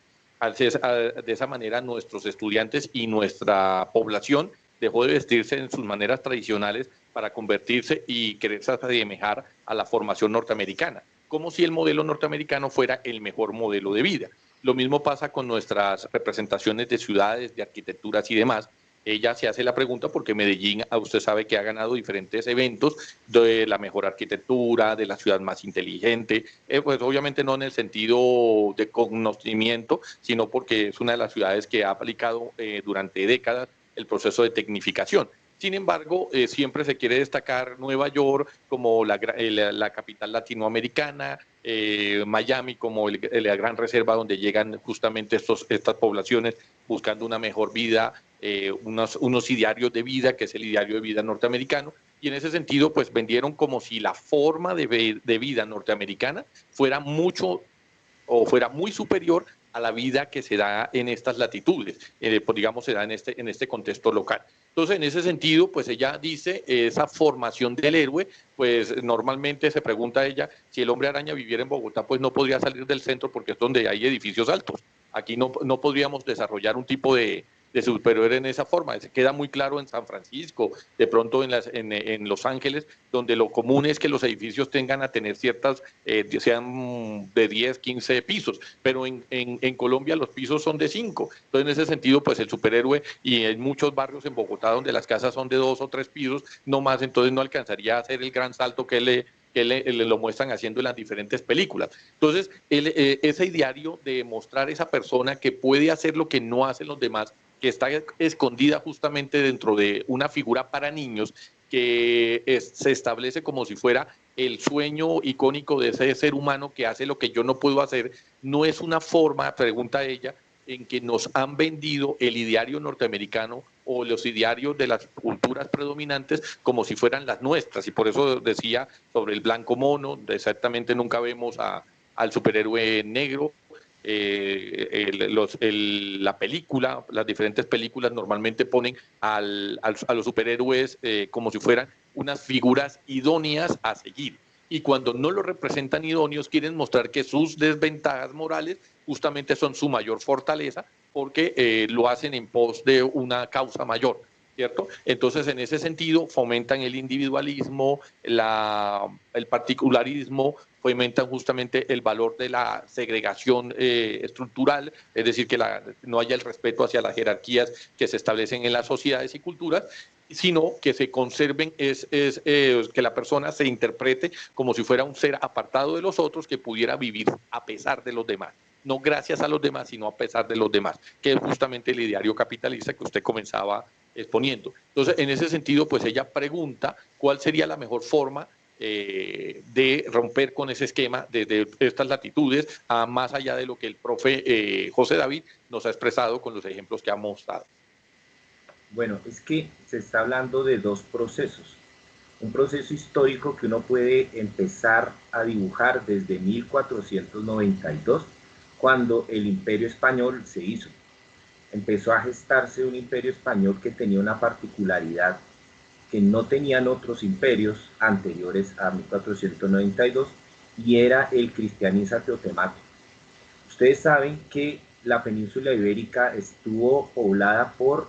De esa manera, nuestros estudiantes y nuestra población dejó de vestirse en sus maneras tradicionales para convertirse y quererse asemejar a la formación norteamericana, como si el modelo norteamericano fuera el mejor modelo de vida. Lo mismo pasa con nuestras representaciones de ciudades, de arquitecturas y demás. Ella se hace la pregunta porque Medellín, usted sabe que ha ganado diferentes eventos de la mejor arquitectura, de la ciudad más inteligente, pues obviamente no en el sentido de conocimiento, sino porque es una de las ciudades que ha aplicado durante décadas el proceso de tecnificación. Sin embargo, siempre se quiere destacar Nueva York como la capital latinoamericana, Miami como la gran reserva donde llegan justamente estas poblaciones buscando una mejor vida, unos idearios de vida, que es el ideario de vida norteamericano, y en ese sentido pues vendieron como si la forma de vida norteamericana fuera mucho o fuera muy superior a la vida que se da en estas latitudes, pues digamos se da en este contexto local. Entonces, en ese sentido, pues ella dice, esa formación del héroe, pues normalmente se pregunta a ella, si el hombre araña viviera en Bogotá, pues no podría salir del centro porque es donde hay edificios altos. Aquí no podríamos desarrollar un tipo de superhéroe en esa forma. Se queda muy claro en San Francisco, de pronto en Los Ángeles, donde lo común es que los edificios tengan a tener ciertas, sean de 10, 15 pisos, pero en Colombia los pisos son de 5. Entonces, en ese sentido, pues el superhéroe, y en muchos barrios en Bogotá donde las casas son de 2 o 3 pisos, no más, entonces no alcanzaría a hacer el gran salto que lo muestran haciendo en las diferentes películas. Entonces, ese ideario de mostrar esa persona que puede hacer lo que no hacen los demás, que está escondida justamente dentro de una figura para niños, que se establece como si fuera el sueño icónico de ese ser humano que hace lo que yo no puedo hacer, no es una forma, pregunta ella, en que nos han vendido el ideario norteamericano o los idearios de las culturas predominantes como si fueran las nuestras. Y por eso decía sobre el blanco mono, exactamente nunca vemos al superhéroe negro. La película, las diferentes películas normalmente ponen a los superhéroes como si fueran unas figuras idóneas a seguir. Y cuando no lo representan idóneos, quieren mostrar que sus desventajas morales justamente son su mayor fortaleza, porque lo hacen en pos de una causa mayor, ¿cierto? Entonces, en ese sentido, fomentan el individualismo, el particularismo, fomentan justamente el valor de la segregación estructural, es decir, que no haya el respeto hacia las jerarquías que se establecen en las sociedades y culturas, sino que se conserven, que la persona se interprete como si fuera un ser apartado de los otros que pudiera vivir a pesar de los demás. No gracias a los demás, sino a pesar de los demás, que es justamente el ideario capitalista que usted comenzaba exponiendo. Entonces, en ese sentido, pues ella pregunta cuál sería la mejor forma de romper con ese esquema desde estas latitudes, más allá de lo que el profe José David nos ha expresado con los ejemplos que ha mostrado. Bueno, es que se está hablando de dos procesos. Un proceso histórico que uno puede empezar a dibujar desde 1492, cuando el imperio español se hizo. Empezó a gestarse un imperio español que tenía una particularidad que no tenían otros imperios anteriores a 1492, y era el cristianización teotemático. Ustedes saben que la península ibérica estuvo poblada por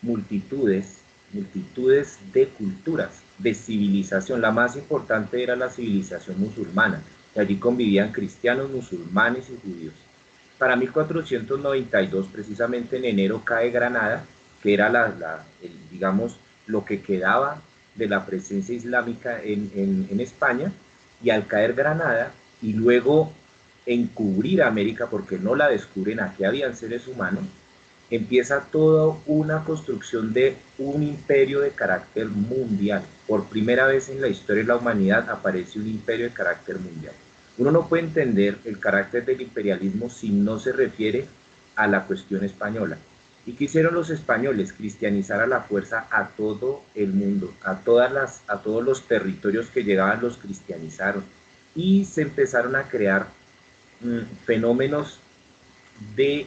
multitudes de culturas, de civilización. La más importante era la civilización musulmana, y allí convivían cristianos, musulmanes y judíos. Para 1492, precisamente en enero, cae Granada, que era digamos, lo que quedaba de la presencia islámica en España, y al caer Granada, y luego encubrir a América, porque no la descubren, aquí habían seres humanos, empieza toda una construcción de un imperio de carácter mundial. Por primera vez en la historia de la humanidad aparece un imperio de carácter mundial. Uno no puede entender el carácter del imperialismo si no se refiere a la cuestión española. ¿Y qué hicieron los españoles? Cristianizar a la fuerza a todo el mundo, a todos los territorios que llegaban los cristianizaron, y se empezaron a crear fenómenos de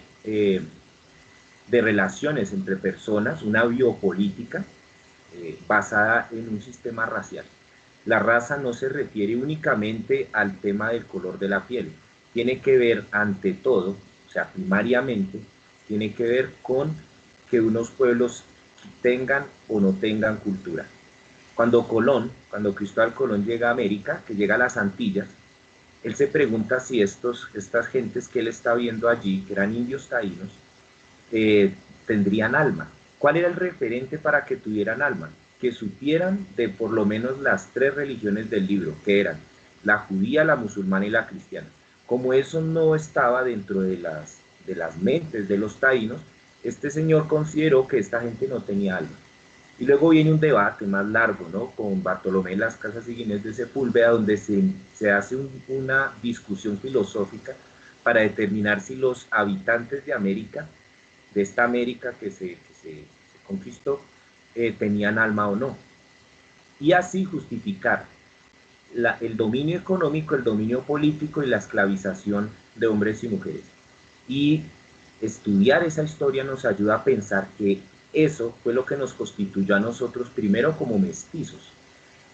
relaciones entre personas, una biopolítica basada en un sistema racial. La raza no se refiere únicamente al tema del color de la piel, tiene que ver ante todo, o sea, primariamente, tiene que ver con que unos pueblos tengan o no tengan cultura. Cuando Cristóbal Colón llega a América, que llega a las Antillas, él se pregunta si estas gentes que él está viendo allí, que eran indios taínos, tendrían alma. ¿Cuál era el referente para que tuvieran alma? Que supieran de por lo menos las 3 religiones del libro, que eran la judía, la musulmana y la cristiana. Como eso no estaba dentro de las mentes de los taínos, este señor consideró que esta gente no tenía alma. Y luego viene un debate más largo, ¿no? Con Bartolomé Las Casas y Ginés de Sepúlveda, donde se hace una discusión filosófica para determinar si los habitantes de América, de esta América que se conquistó, tenían alma o no. Y así justificar el dominio económico, el dominio político y la esclavización de hombres y mujeres. Y estudiar esa historia nos ayuda a pensar que eso fue lo que nos constituyó a nosotros primero como mestizos.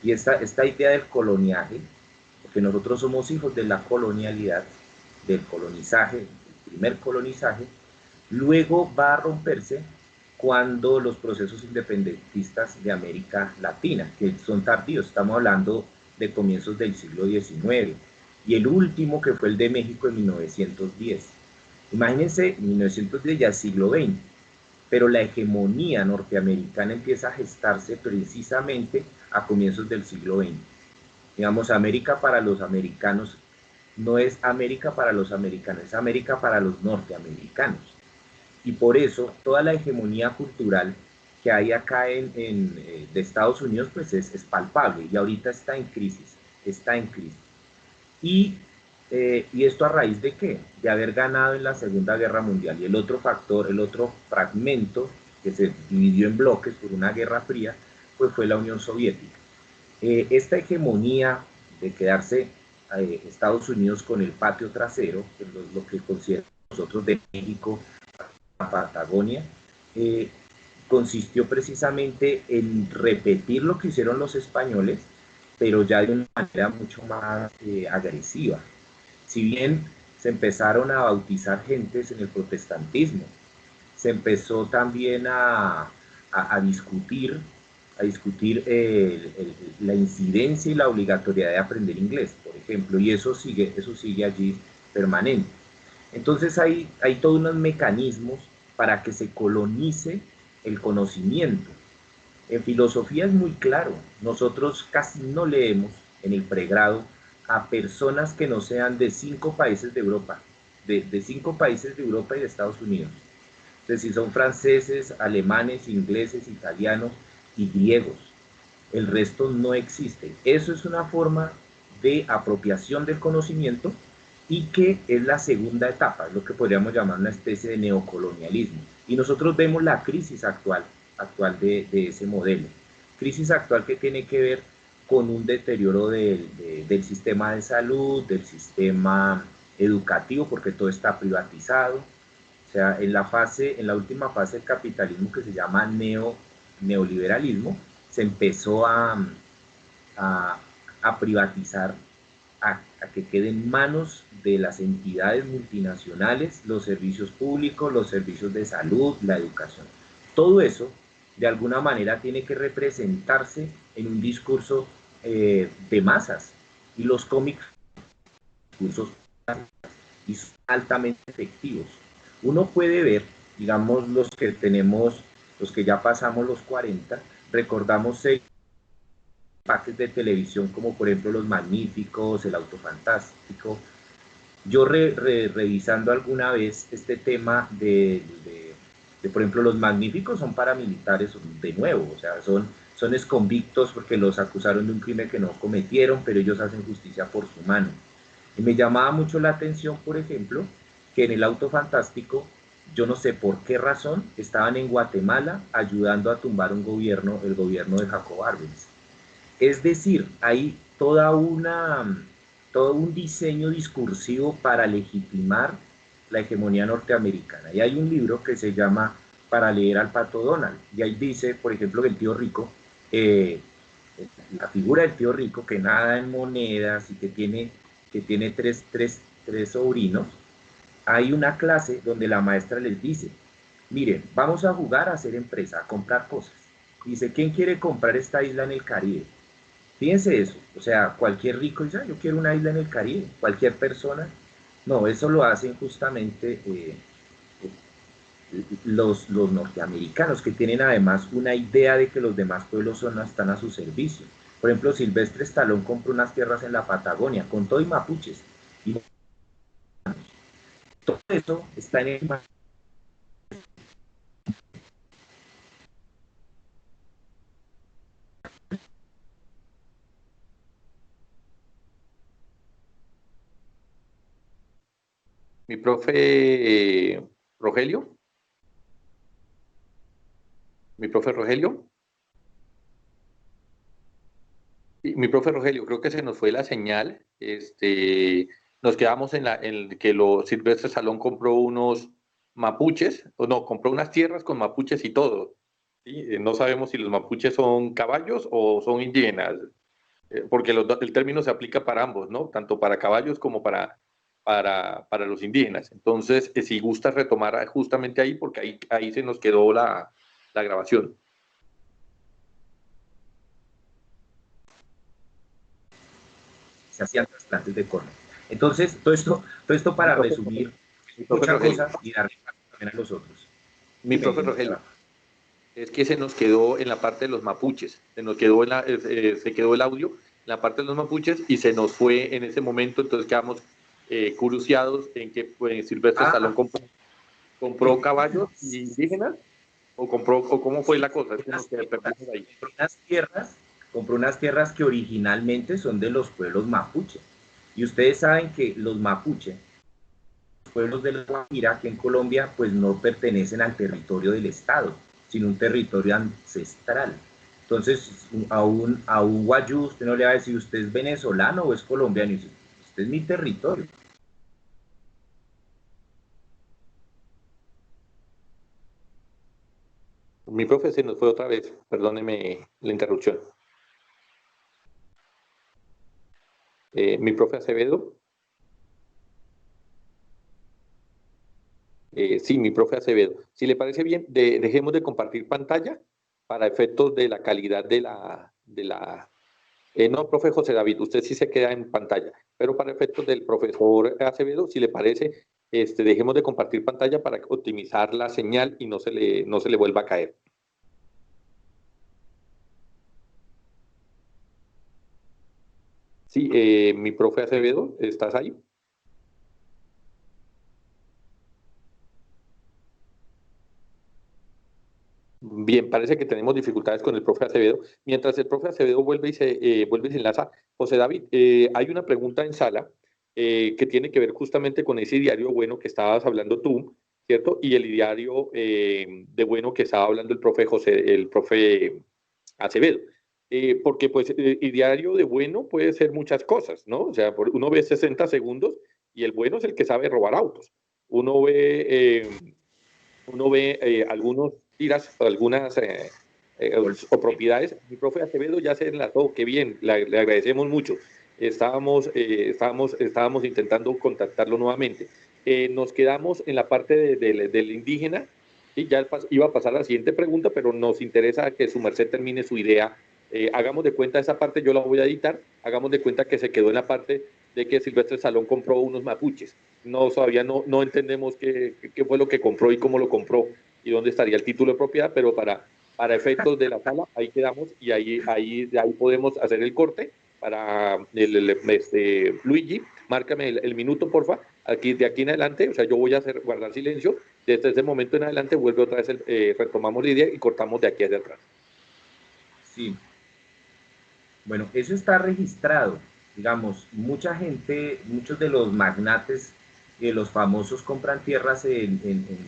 Y esta idea del coloniaje, porque nosotros somos hijos de la colonialidad, del colonizaje, el primer colonizaje, luego va a romperse cuando los procesos independentistas de América Latina, que son tardíos, estamos hablando de comienzos del siglo XIX, y el último que fue el de México en 1910. Imagínense, 1910 ya es siglo XX, pero la hegemonía norteamericana empieza a gestarse precisamente a comienzos del siglo XX. Digamos, América para los americanos no es América para los americanos, es América para los norteamericanos. Y por eso toda la hegemonía cultural que hay acá de Estados Unidos pues es palpable, y ahorita está en crisis, Y esto a raíz de ¿qué? De haber ganado en la Segunda Guerra Mundial. Y el otro factor, el otro fragmento que se dividió en bloques por una guerra fría, pues fue la Unión Soviética. Esta hegemonía de quedarse Estados Unidos con el patio trasero, que es lo que consideramos nosotros de México, la Patagonia, consistió precisamente en repetir lo que hicieron los españoles, pero ya de una manera mucho más agresiva. Si bien se empezaron a bautizar gentes en el protestantismo, se empezó también a discutir la incidencia y la obligatoriedad de aprender inglés, por ejemplo, y eso sigue allí permanente. Entonces hay todos unos mecanismos para que se colonice el conocimiento. En filosofía es muy claro, nosotros casi no leemos en el pregrado a personas que no sean de 5 países de Europa, de 5 países de Europa y de Estados Unidos. Es decir, son franceses, alemanes, ingleses, italianos y griegos. El resto no existe. Eso es una forma de apropiación del conocimiento, y que es la segunda etapa, lo que podríamos llamar una especie de neocolonialismo. Y nosotros vemos la crisis actual de ese modelo. Crisis actual que tiene que ver con un deterioro del sistema de salud, del sistema educativo, porque todo está privatizado. O sea, en la última fase del capitalismo, que se llama neoliberalismo, se empezó a privatizar, a que queden en manos de las entidades multinacionales los servicios públicos, los servicios de salud, la educación. Todo eso, de alguna manera, tiene que representarse en un discurso de masas. Y los cómics, discursos y son altamente efectivos. Uno puede ver, digamos, los que ya pasamos los 40, recordamos paques de televisión como por ejemplo Los Magníficos, El Auto Fantástico. Yo revisando alguna vez este tema por ejemplo, Los Magníficos son paramilitares de nuevo, o sea, son exconvictos porque los acusaron de un crimen que no cometieron, pero ellos hacen justicia por su mano. Y me llamaba mucho la atención, por ejemplo, que en El Auto Fantástico, yo no sé por qué razón, estaban en Guatemala ayudando a tumbar un gobierno, el gobierno de Jacob Arbenz. Es decir, hay todo un diseño discursivo para legitimar la hegemonía norteamericana. Y hay un libro que se llama Para leer al Pato Donald. Y ahí dice, por ejemplo, que el tío rico, la figura del tío rico, que nada en monedas y que tiene tres sobrinos, hay una clase donde la maestra les dice, miren, vamos a jugar a hacer empresa, a comprar cosas. Dice, ¿quién quiere comprar esta isla en el Caribe? Fíjense eso, o sea, cualquier rico dice, yo quiero una isla en el Caribe, cualquier persona. No, eso lo hacen justamente los norteamericanos, que tienen además una idea de que los demás pueblos están a su servicio. Por ejemplo, Silvestre Stallone compró unas tierras en la Patagonia, con todo y mapuches. Y todo eso está en el... Mi profe Rogelio, mi profe Rogelio, mi profe Rogelio, creo que se nos fue la señal. Nos quedamos en que Silvestre Salón compró unos mapuches, o no, compró unas tierras con mapuches y todo. ¿Sí? No sabemos si los mapuches son caballos o son indígenas, porque el término se aplica para ambos, ¿no? Tanto para caballos como para los indígenas. Entonces, si gusta retomar justamente ahí, porque ahí se nos quedó la grabación. Se hacían trasplantes de córnea. Entonces, todo esto para resumir muchas cosas y darle paso también a los otros. Mi profe Rogelio, es que se nos quedó en la parte de los mapuches, se quedó el audio en la parte de los mapuches y se nos fue en ese momento, entonces quedamos cruciados en que pues, Silvestre Stallone compró caballos indígenas o cómo fue la cosa. Compró unas tierras que originalmente son de los pueblos mapuche. Y ustedes saben que los mapuche, los pueblos de la Guajira, que en Colombia, pues no pertenecen al territorio del Estado, sino un territorio ancestral. Entonces, a un guayú, usted no le va a decir, ¿usted es venezolano o es colombiano? Y dice, este es mi territorio. Mi profe se nos fue otra vez, perdóneme la interrupción. Mi profe Acevedo. Sí, mi profe Acevedo. Si le parece bien, dejemos de compartir pantalla para efectos de la calidad de la... no, profe José David, usted sí se queda en pantalla, pero para efectos del profesor Acevedo, si le parece, dejemos de compartir pantalla para optimizar la señal y no se le vuelva a caer. Sí, mi profe Acevedo, ¿estás ahí? Bien, parece que tenemos dificultades con el profe Acevedo. Mientras el profe Acevedo vuelve y se enlaza, José David, hay una pregunta en sala que tiene que ver justamente con ese diario bueno que estabas hablando tú, ¿cierto? Y el diario de bueno que estaba hablando el profe Acevedo. Porque pues el diario de bueno puede ser muchas cosas, ¿no? O sea, uno ve 60 segundos y el bueno es el que sabe robar autos. Uno ve algunos tiras, algunas o propiedades. Mi profe Acevedo ya se enlató, qué bien, le agradecemos mucho. Estábamos intentando contactarlo nuevamente. Nos quedamos en la parte del indígena, y ya iba a pasar a la siguiente pregunta, pero nos interesa que su merced termine su idea. Hagamos de cuenta esa parte, yo la voy a editar, hagamos de cuenta que se quedó en la parte de que Silvestre Salón compró unos mapuches. No, todavía no entendemos qué fue lo que compró y cómo lo compró y dónde estaría el título de propiedad, pero para efectos de la sala, ahí quedamos y ahí podemos hacer el corte para Luigi, márcame el minuto, porfa, de aquí en adelante, o sea, yo voy a guardar silencio, desde ese momento en adelante vuelve otra vez, retomamos la idea y cortamos de aquí hacia atrás. Sí, bueno, eso está registrado. Digamos, mucha gente, muchos de los magnates, los famosos compran tierras en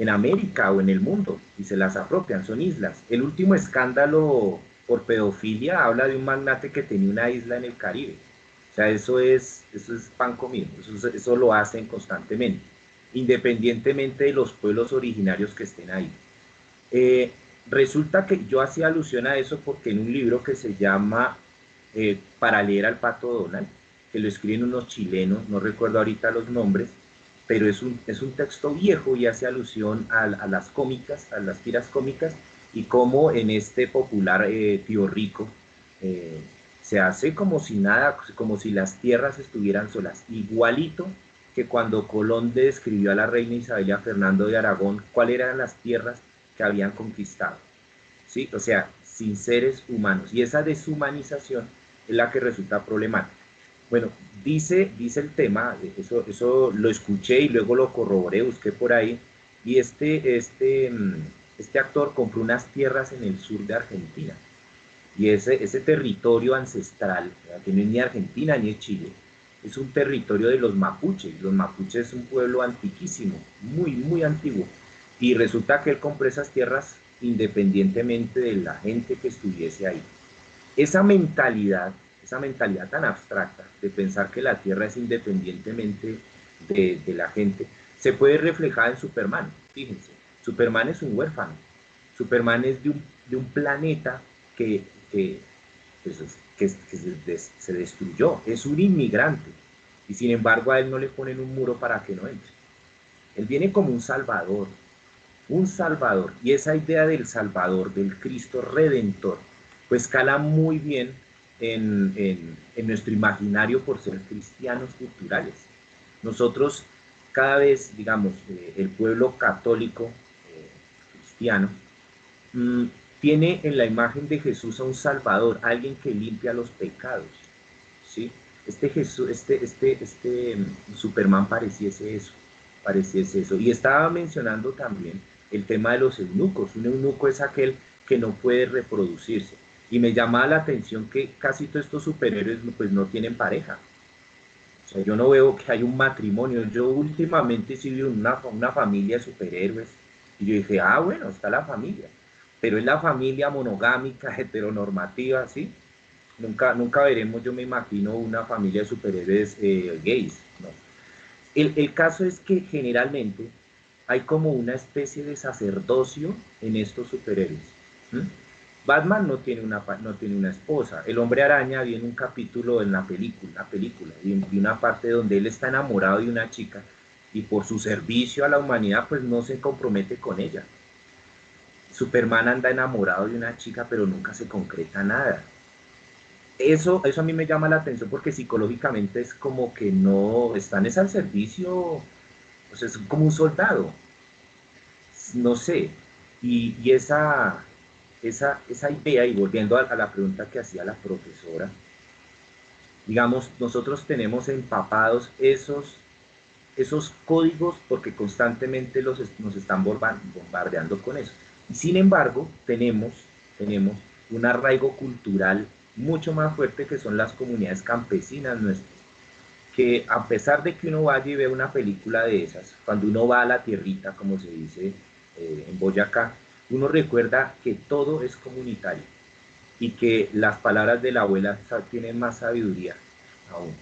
América o en el mundo y se las apropian, son islas. El último escándalo por pedofilia habla de un magnate que tenía una isla en el Caribe. O sea, eso es pan comido, eso lo hacen constantemente, independientemente de los pueblos originarios que estén ahí. Resulta que yo hacía alusión a eso porque en un libro que se llama Para leer al Pato Donald, que lo escriben unos chilenos, no recuerdo ahorita los nombres, pero es un texto viejo y hace alusión a las cómicas, a las tiras cómicas, y cómo en este popular Tío Rico se hace como si nada, como si las tierras estuvieran solas, igualito que cuando Colón describió a la reina Isabel y a Fernando de Aragón, cuáles eran las tierras que habían conquistado, ¿sí? O sea, sin seres humanos, y esa deshumanización es la que resulta problemática. Bueno, dice el tema, eso lo escuché y luego lo corroboré, busqué por ahí, y este actor compró unas tierras en el sur de Argentina, y ese territorio ancestral, que no es ni Argentina ni es Chile, es un territorio de los mapuches. Los mapuches es un pueblo antiquísimo, muy, muy antiguo, y resulta que él compró esas tierras independientemente de la gente que estuviese ahí. Esa mentalidad tan abstracta de pensar que la Tierra es independientemente de la gente, se puede reflejar en Superman. Fíjense, Superman es un huérfano. Superman es de un planeta que, pues, se destruyó, es un inmigrante. Y sin embargo a él no le ponen un muro para que no entre. Él viene como un salvador. Un salvador. Y esa idea del salvador, del Cristo redentor, pues cala muy bien en nuestro imaginario por ser cristianos culturales. Nosotros cada vez, digamos, el pueblo católico cristiano tiene en la imagen de Jesús a un salvador, alguien que limpia los pecados, ¿sí? Jesús, Superman pareciese eso. Y estaba mencionando también el tema de los eunucos. Un eunuco es aquel que no puede reproducirse. Y me llama la atención que casi todos estos superhéroes pues no tienen pareja. O sea, yo no veo que haya un matrimonio. Yo últimamente sí vi una familia de superhéroes y yo dije, ah, bueno, está la familia. Pero es la familia monogámica, heteronormativa, ¿sí? Nunca veremos, yo me imagino, una familia de superhéroes gays, ¿no? El caso es que generalmente hay como una especie de sacerdocio en estos superhéroes. ¿Mm? Batman no tiene una esposa. El Hombre Araña viene un capítulo en la película, y una parte donde él está enamorado de una chica y por su servicio a la humanidad pues no se compromete con ella. Superman anda enamorado de una chica pero nunca se concreta nada. Eso a mí me llama la atención porque psicológicamente es como que no están al servicio, pues es como un soldado, no sé, y esa idea, y volviendo a la pregunta que hacía la profesora, digamos, nosotros tenemos empapados esos códigos porque constantemente nos están bombardeando con eso. Y sin embargo, tenemos un arraigo cultural mucho más fuerte que son las comunidades campesinas nuestras, que a pesar de que uno vaya y vea una película de esas, cuando uno va a la tierrita, como se dice en Boyacá, uno recuerda que todo es comunitario y que las palabras de la abuela tienen más sabiduría aún.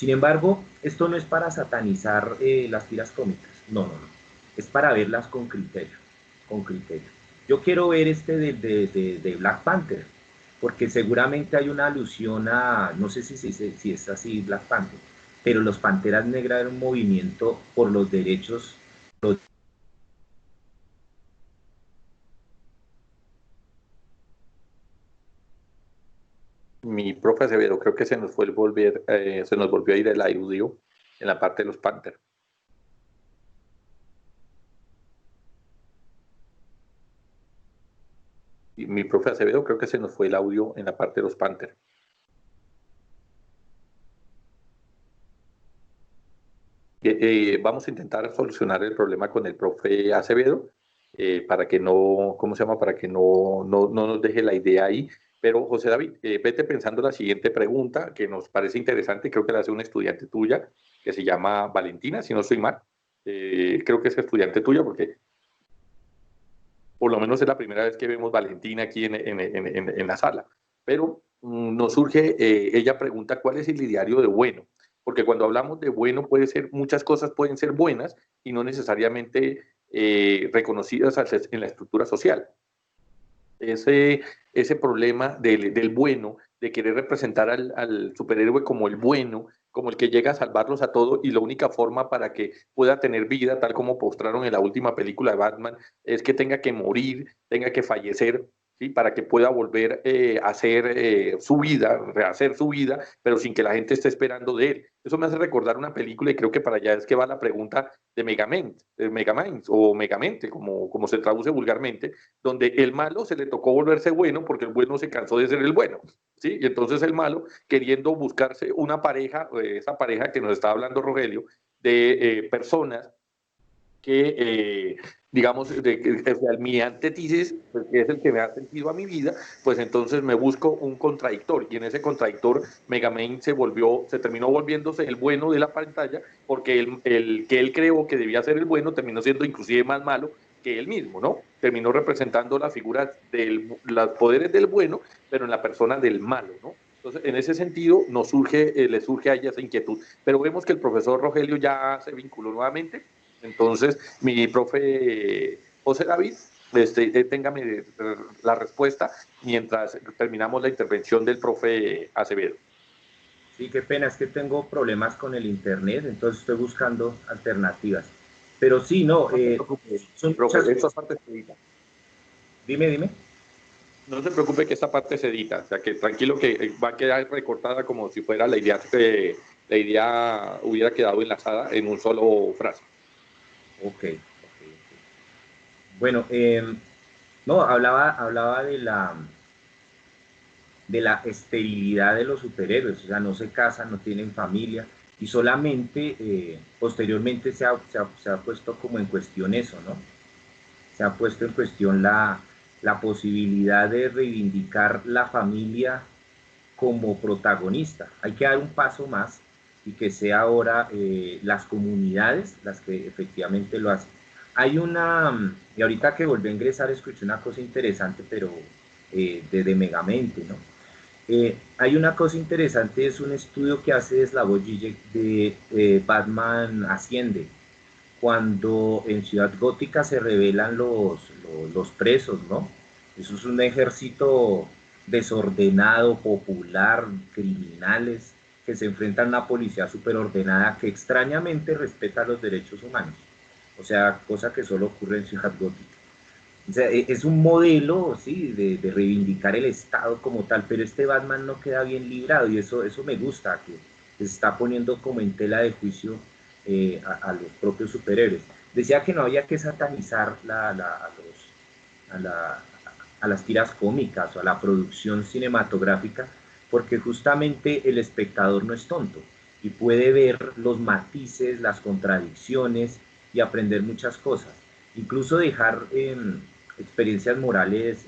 Sin embargo, esto no es para satanizar las tiras cómicas, no, no, no, es para verlas con criterio, con criterio. Yo quiero ver este de Black Panther, porque seguramente hay una alusión a, no sé si es así Black Panther, pero los Panteras Negras era un movimiento por los derechos. Mi profe Acevedo, creo que se nos fue se nos volvió a ir el audio en la parte de los Panthers. Mi profe Acevedo, creo que se nos fue el audio en la parte de los Panthers. Vamos a intentar solucionar el problema con el profe Acevedo para que no, ¿cómo se llama? Para que no nos deje la idea ahí. Pero, José David, vete pensando la siguiente pregunta que nos parece interesante, creo que la hace una estudiante tuya que se llama Valentina, si no estoy mal. Creo que es estudiante tuya porque por lo menos es la primera vez que vemos Valentina aquí en la sala. Pero nos surge, ella pregunta, ¿cuál es el ideario de bueno? Porque cuando hablamos de bueno, puede ser, muchas cosas pueden ser buenas y no necesariamente reconocidas en la estructura social. Ese problema del bueno, de querer representar al superhéroe como el bueno, como el que llega a salvarlos a todos y la única forma para que pueda tener vida, tal como postraron en la última película de Batman, es que tenga que morir, tenga que fallecer, ¿sí? Para que pueda volver a hacer su vida, rehacer su vida, pero sin que la gente esté esperando de él. Eso me hace recordar una película y creo que para allá es que va la pregunta de Megamind o Megamente, como se traduce vulgarmente, donde el malo se le tocó volverse bueno porque el bueno se cansó de ser el bueno, ¿sí? Y entonces el malo, queriendo buscarse una pareja, esa pareja que nos está hablando Rogelio, de personas que, digamos, mi antítesis, que es el que me ha sentido a mi vida, pues entonces me busco un contradictor, y en ese contradictor Megamind se terminó volviéndose el bueno de la pantalla, porque el que él creó que debía ser el bueno terminó siendo inclusive más malo que él mismo, ¿no? Terminó representando la figura de los poderes del bueno, pero en la persona del malo, ¿no? Entonces, en ese sentido, le surge a ella esa inquietud. Pero vemos que el profesor Rogelio ya se vinculó nuevamente. Entonces, mi profe José David, téngame la respuesta mientras terminamos la intervención del profe Acevedo. Sí, qué pena, es que tengo problemas con el internet, entonces estoy buscando alternativas. Pero sí, no, No se preocupe, son profe, muchas esta cosas. parte se edita. Dime. No se preocupe que esta parte se edita, o sea que tranquilo que va a quedar recortada como si fuera la idea hubiera quedado enlazada en un solo frase. Ok. Bueno, no, hablaba de la esterilidad de los superhéroes, o sea, no se casan, no tienen familia, y solamente posteriormente se ha puesto como en cuestión eso, ¿no? Se ha puesto en cuestión la posibilidad de reivindicar la familia como protagonista. Hay que dar un paso más y que sea ahora las comunidades las que efectivamente lo hacen. Hay y ahorita que volví a ingresar escuché una cosa interesante, pero de Megamente, ¿no? Hay una cosa interesante, es un estudio que hace Slavoj Žižek de Batman Asciende, cuando en Ciudad Gótica se revelan los presos, ¿no? Eso es un ejército desordenado, popular, criminales, que se enfrentan a una policía superordenada que extrañamente respeta los derechos humanos. O sea, cosa que solo ocurre en Ciudad Gótica. O sea, es un modelo, sí, de reivindicar el Estado como tal, pero este Batman no queda bien librado y eso me gusta, que se está poniendo como en tela de juicio a los propios superhéroes. Decía que no había que satanizar a las tiras cómicas o a la producción cinematográfica, porque justamente el espectador no es tonto y puede ver los matices, las contradicciones y aprender muchas cosas. Incluso dejar experiencias morales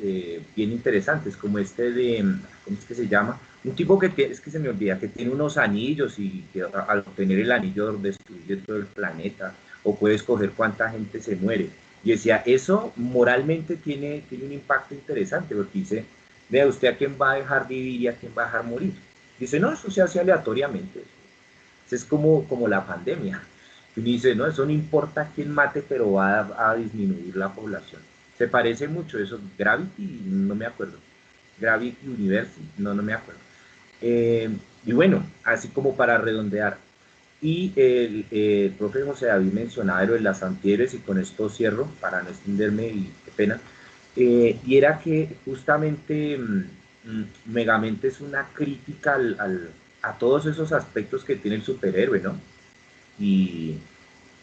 bien interesantes, como este ¿cómo es que se llama? Un tipo que es que se me olvida, que tiene unos anillos y que al obtener el anillo destruye todo el planeta, o puede escoger cuánta gente se muere. Y decía, eso moralmente tiene un impacto interesante, porque dice, vea usted a quién va a dejar vivir y a quién va a dejar morir. Dice, no, eso se hace aleatoriamente. Es como la pandemia. Y uno dice, no, eso no importa quién mate, pero va a disminuir la población. Se parece mucho eso, Gravity, no me acuerdo. Gravity University, no me acuerdo. Y bueno, así como para redondear, y el profe José David mencionaba lo de las antihéroes, y con esto cierro para no extenderme y qué pena. Y era que justamente Megamente es una crítica a todos esos aspectos que tiene el superhéroe, ¿no? Y,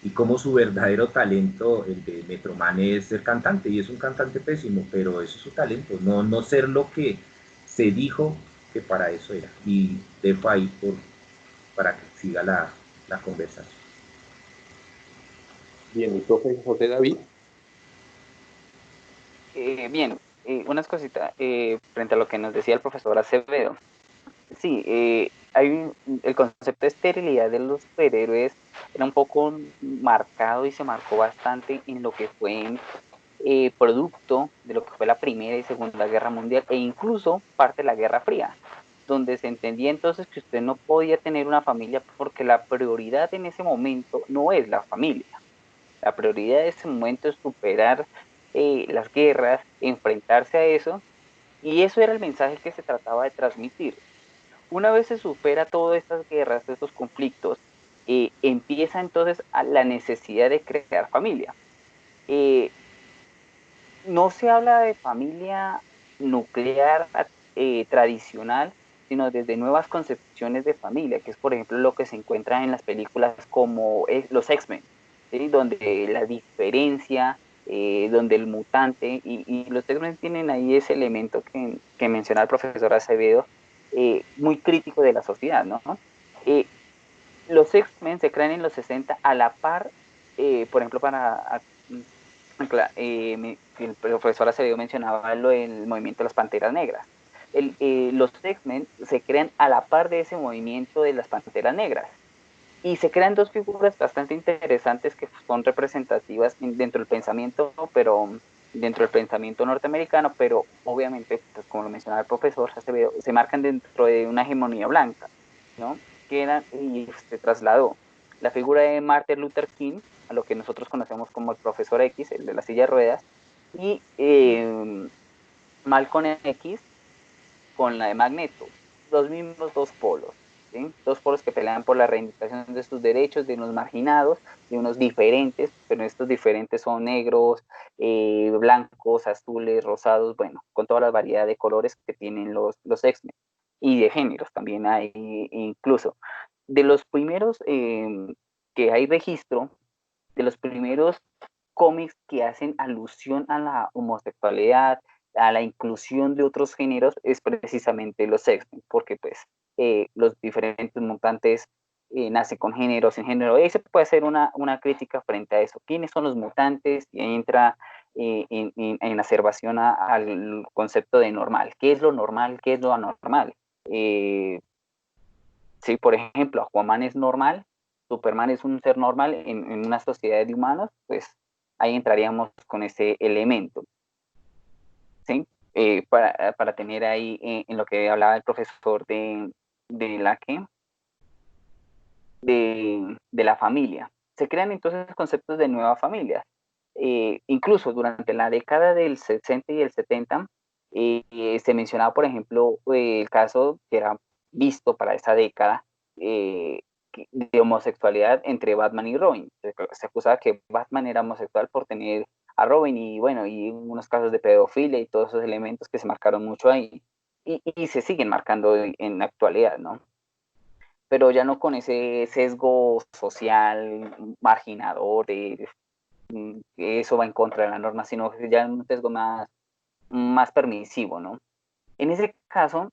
y como su verdadero talento, el de Metroman, es ser cantante, y es un cantante pésimo, pero eso es su talento, no ser lo que se dijo que para eso era. Y dejo ahí para que siga la conversación. Bien, mi profe José David. Bien, unas cositas frente a lo que nos decía el profesor Acevedo. Sí, el concepto de esterilidad de los superhéroes era un poco marcado y se marcó bastante en lo que fue producto de lo que fue la Primera y Segunda Guerra Mundial e incluso parte de la Guerra Fría, donde se entendía entonces que usted no podía tener una familia porque la prioridad en ese momento no es la familia. La prioridad de ese momento es superar las guerras, enfrentarse a eso, y eso era el mensaje que se trataba de transmitir. Una vez se supera todas estas guerras, estos conflictos, empieza entonces la necesidad de crear familia. Eh, no se habla de familia nuclear tradicional, sino desde nuevas concepciones de familia, que es por ejemplo lo que se encuentra en las películas como los X-Men, ¿sí? Donde la diferencia, donde el mutante, y los X-Men tienen ahí ese elemento que menciona el profesor Acevedo, muy crítico de la sociedad, ¿no? Eh, los X-Men se crean en los 60 a la par, por ejemplo, el profesor Acevedo mencionaba el movimiento de las Panteras Negras. Los X-Men se crean a la par de ese movimiento de las Panteras Negras. Y se crean dos figuras bastante interesantes que son representativas dentro del pensamiento, pero dentro del pensamiento norteamericano, pero obviamente, pues como lo mencionaba el profesor Acevedo, se marcan dentro de una hegemonía blanca, ¿no? Y se trasladó la figura de Martin Luther King, a lo que nosotros conocemos como el profesor X, el de la silla de ruedas, y Malcolm X con la de Magneto, los mismos dos polos, ¿sí? Dos polos que pelean por la reivindicación de sus derechos, de unos marginados, de unos diferentes, pero estos diferentes son negros, blancos, azules, rosados, bueno, con toda la variedad de colores que tienen los X-Men, y de géneros también hay incluso. De los primeros que hay registro, de los primeros cómics que hacen alusión a la homosexualidad, a la inclusión de otros géneros, es precisamente los X-Men, porque pues los diferentes mutantes nacen con género, sin género. Ese puede ser una crítica frente a eso. ¿Quiénes son los mutantes? Y ahí entra en acervación al concepto de normal. ¿Qué es lo normal? ¿Qué es lo anormal? Si, por ejemplo, Aquaman es normal, Superman es un ser normal en una sociedad de humanos, pues ahí entraríamos con ese elemento, ¿sí? Para tener ahí en lo que hablaba el profesor de la que de la familia. Se crean entonces conceptos de nueva familia. Incluso durante la década del 60 y el 70 se mencionaba, por ejemplo, el caso que era visto para esa década de homosexualidad entre Batman y Robin. Se acusaba que Batman era homosexual por tener a Robin y bueno, y unos casos de pedofilia y todos esos elementos que se marcaron mucho ahí y se siguen marcando en la actualidad, ¿no? Pero ya no con ese sesgo social marginador de que eso va en contra de la norma, sino ya un sesgo más permisivo, ¿no? En ese caso,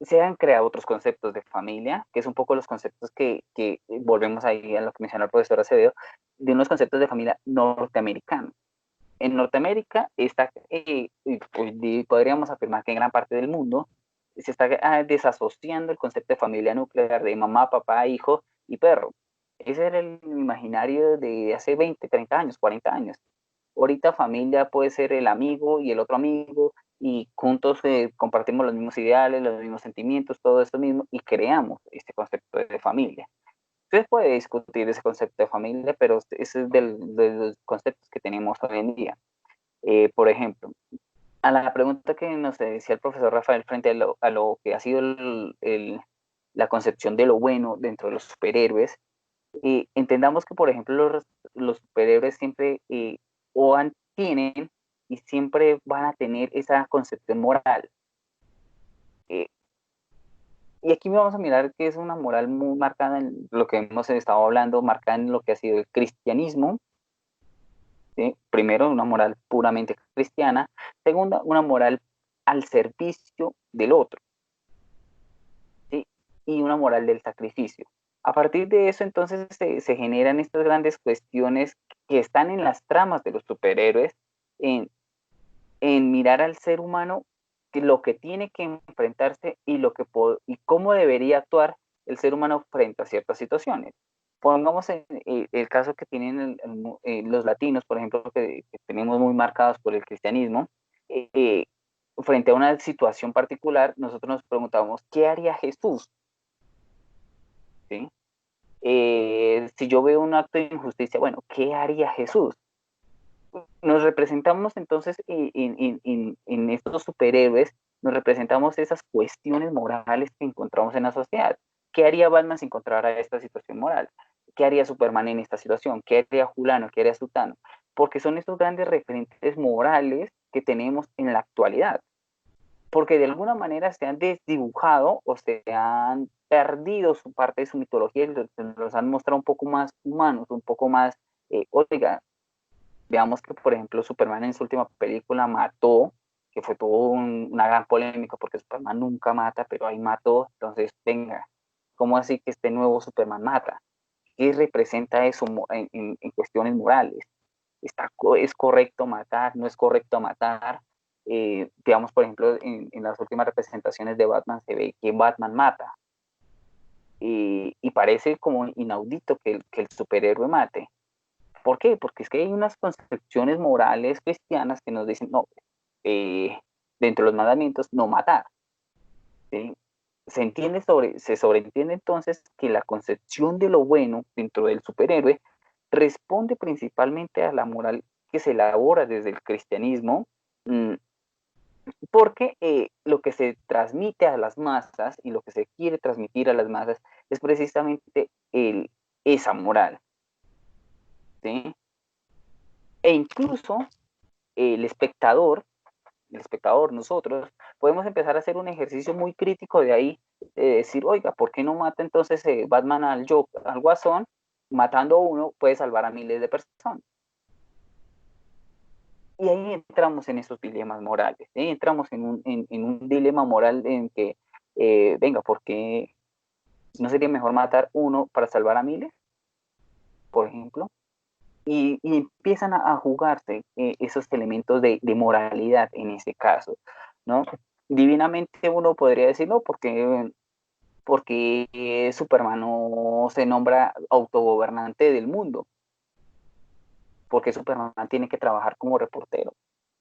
se han creado otros conceptos de familia, que es un poco los conceptos que volvemos ahí a lo que mencionó el profesor Acevedo, de unos conceptos de familia norteamericanos. En Norteamérica está, podríamos afirmar que en gran parte del mundo se está desasociando el concepto de familia nuclear de mamá, papá, hijo y perro. Ese era el imaginario de hace 20, 30 años, 40 años. Ahorita familia puede ser el amigo y el otro amigo, y juntos compartimos los mismos ideales, los mismos sentimientos, todo esto mismo, y creamos este concepto de familia. Usted puede discutir ese concepto de familia, pero ese es de los conceptos que tenemos hoy en día. Por ejemplo, a la pregunta que nos decía el profesor Rafael frente a lo que ha sido la concepción de lo bueno dentro de los superhéroes, entendamos que, por ejemplo, los superhéroes siempre tienen y siempre van a tener esa concepción moral. Y aquí vamos a mirar que es una moral muy marcada en lo que hemos estado hablando, marcada en lo que ha sido el cristianismo. ¿Sí? Primero, una moral puramente cristiana. Segunda, una moral al servicio del otro. ¿Sí? Y una moral del sacrificio. A partir de eso, entonces, se generan estas grandes cuestiones que están en las tramas de los superhéroes, en mirar al ser humano, que lo que tiene que enfrentarse y cómo debería actuar el ser humano frente a ciertas situaciones. Pongamos el caso que tienen los latinos, por ejemplo, que tenemos muy marcados por el cristianismo. Frente a una situación particular, nosotros nos preguntamos, ¿qué haría Jesús? ¿Sí? Si yo veo un acto de injusticia, bueno, ¿qué haría Jesús? Nos representamos entonces en estos superhéroes, nos representamos esas cuestiones morales que encontramos en la sociedad. ¿Qué haría Batman si encontrara esta situación moral? ¿Qué haría Superman en esta situación? ¿Qué haría Julano? ¿Qué haría Sutano? Porque son estos grandes referentes morales que tenemos en la actualidad. Porque de alguna manera se han desdibujado o se han perdido su parte de su mitología y los han mostrado un poco más humanos, un poco más, oiga, veamos que, por ejemplo, Superman en su última película mató, que fue todo una gran polémica porque Superman nunca mata, pero ahí mató. Entonces, venga, ¿cómo así que este nuevo Superman mata? ¿Qué representa eso en cuestiones morales? ¿Es correcto matar? ¿No es correcto matar? Digamos, por ejemplo, en las últimas representaciones de Batman se ve que Batman mata. Y parece como inaudito que el superhéroe mate. ¿Por qué? Porque es que hay unas concepciones morales cristianas que nos dicen, no, dentro de los mandamientos, no matar. ¿Sí? Se sobreentiende entonces que la concepción de lo bueno dentro del superhéroe responde principalmente a la moral que se elabora desde el cristianismo, porque lo que se transmite a las masas y lo que se quiere transmitir a las masas es precisamente esa moral. ¿Sí? E incluso el espectador, nosotros, podemos empezar a hacer un ejercicio muy crítico de ahí, de decir, oiga, ¿por qué no mata entonces Batman al Guasón? Matando a uno puede salvar a miles de personas. Y ahí entramos en esos dilemas morales, entramos en un dilema moral en que, venga, ¿por qué no sería mejor matar uno para salvar a miles, por ejemplo? Y empiezan a jugarse esos elementos de moralidad en ese caso, ¿no? Divinamente uno podría decir, no, porque Superman no se nombra autogobernante del mundo, porque Superman tiene que trabajar como reportero,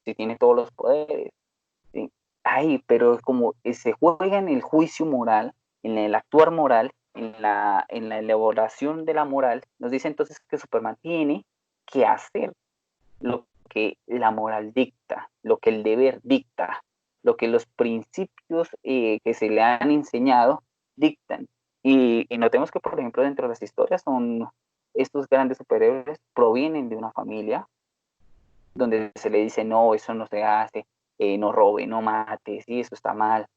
si tiene todos los poderes, ¿sí? Ay, pero como se juega en el juicio moral, en el actuar moral, en la elaboración de la moral, nos dice entonces que Superman tiene que hacer lo que la moral dicta, lo que el deber dicta, lo que los principios que se le han enseñado dictan. Y notemos que, por ejemplo, dentro de las historias estos grandes superhéroes provienen de una familia donde se le dice, no, eso no se hace, no robe, no mate, sí, eso está mal.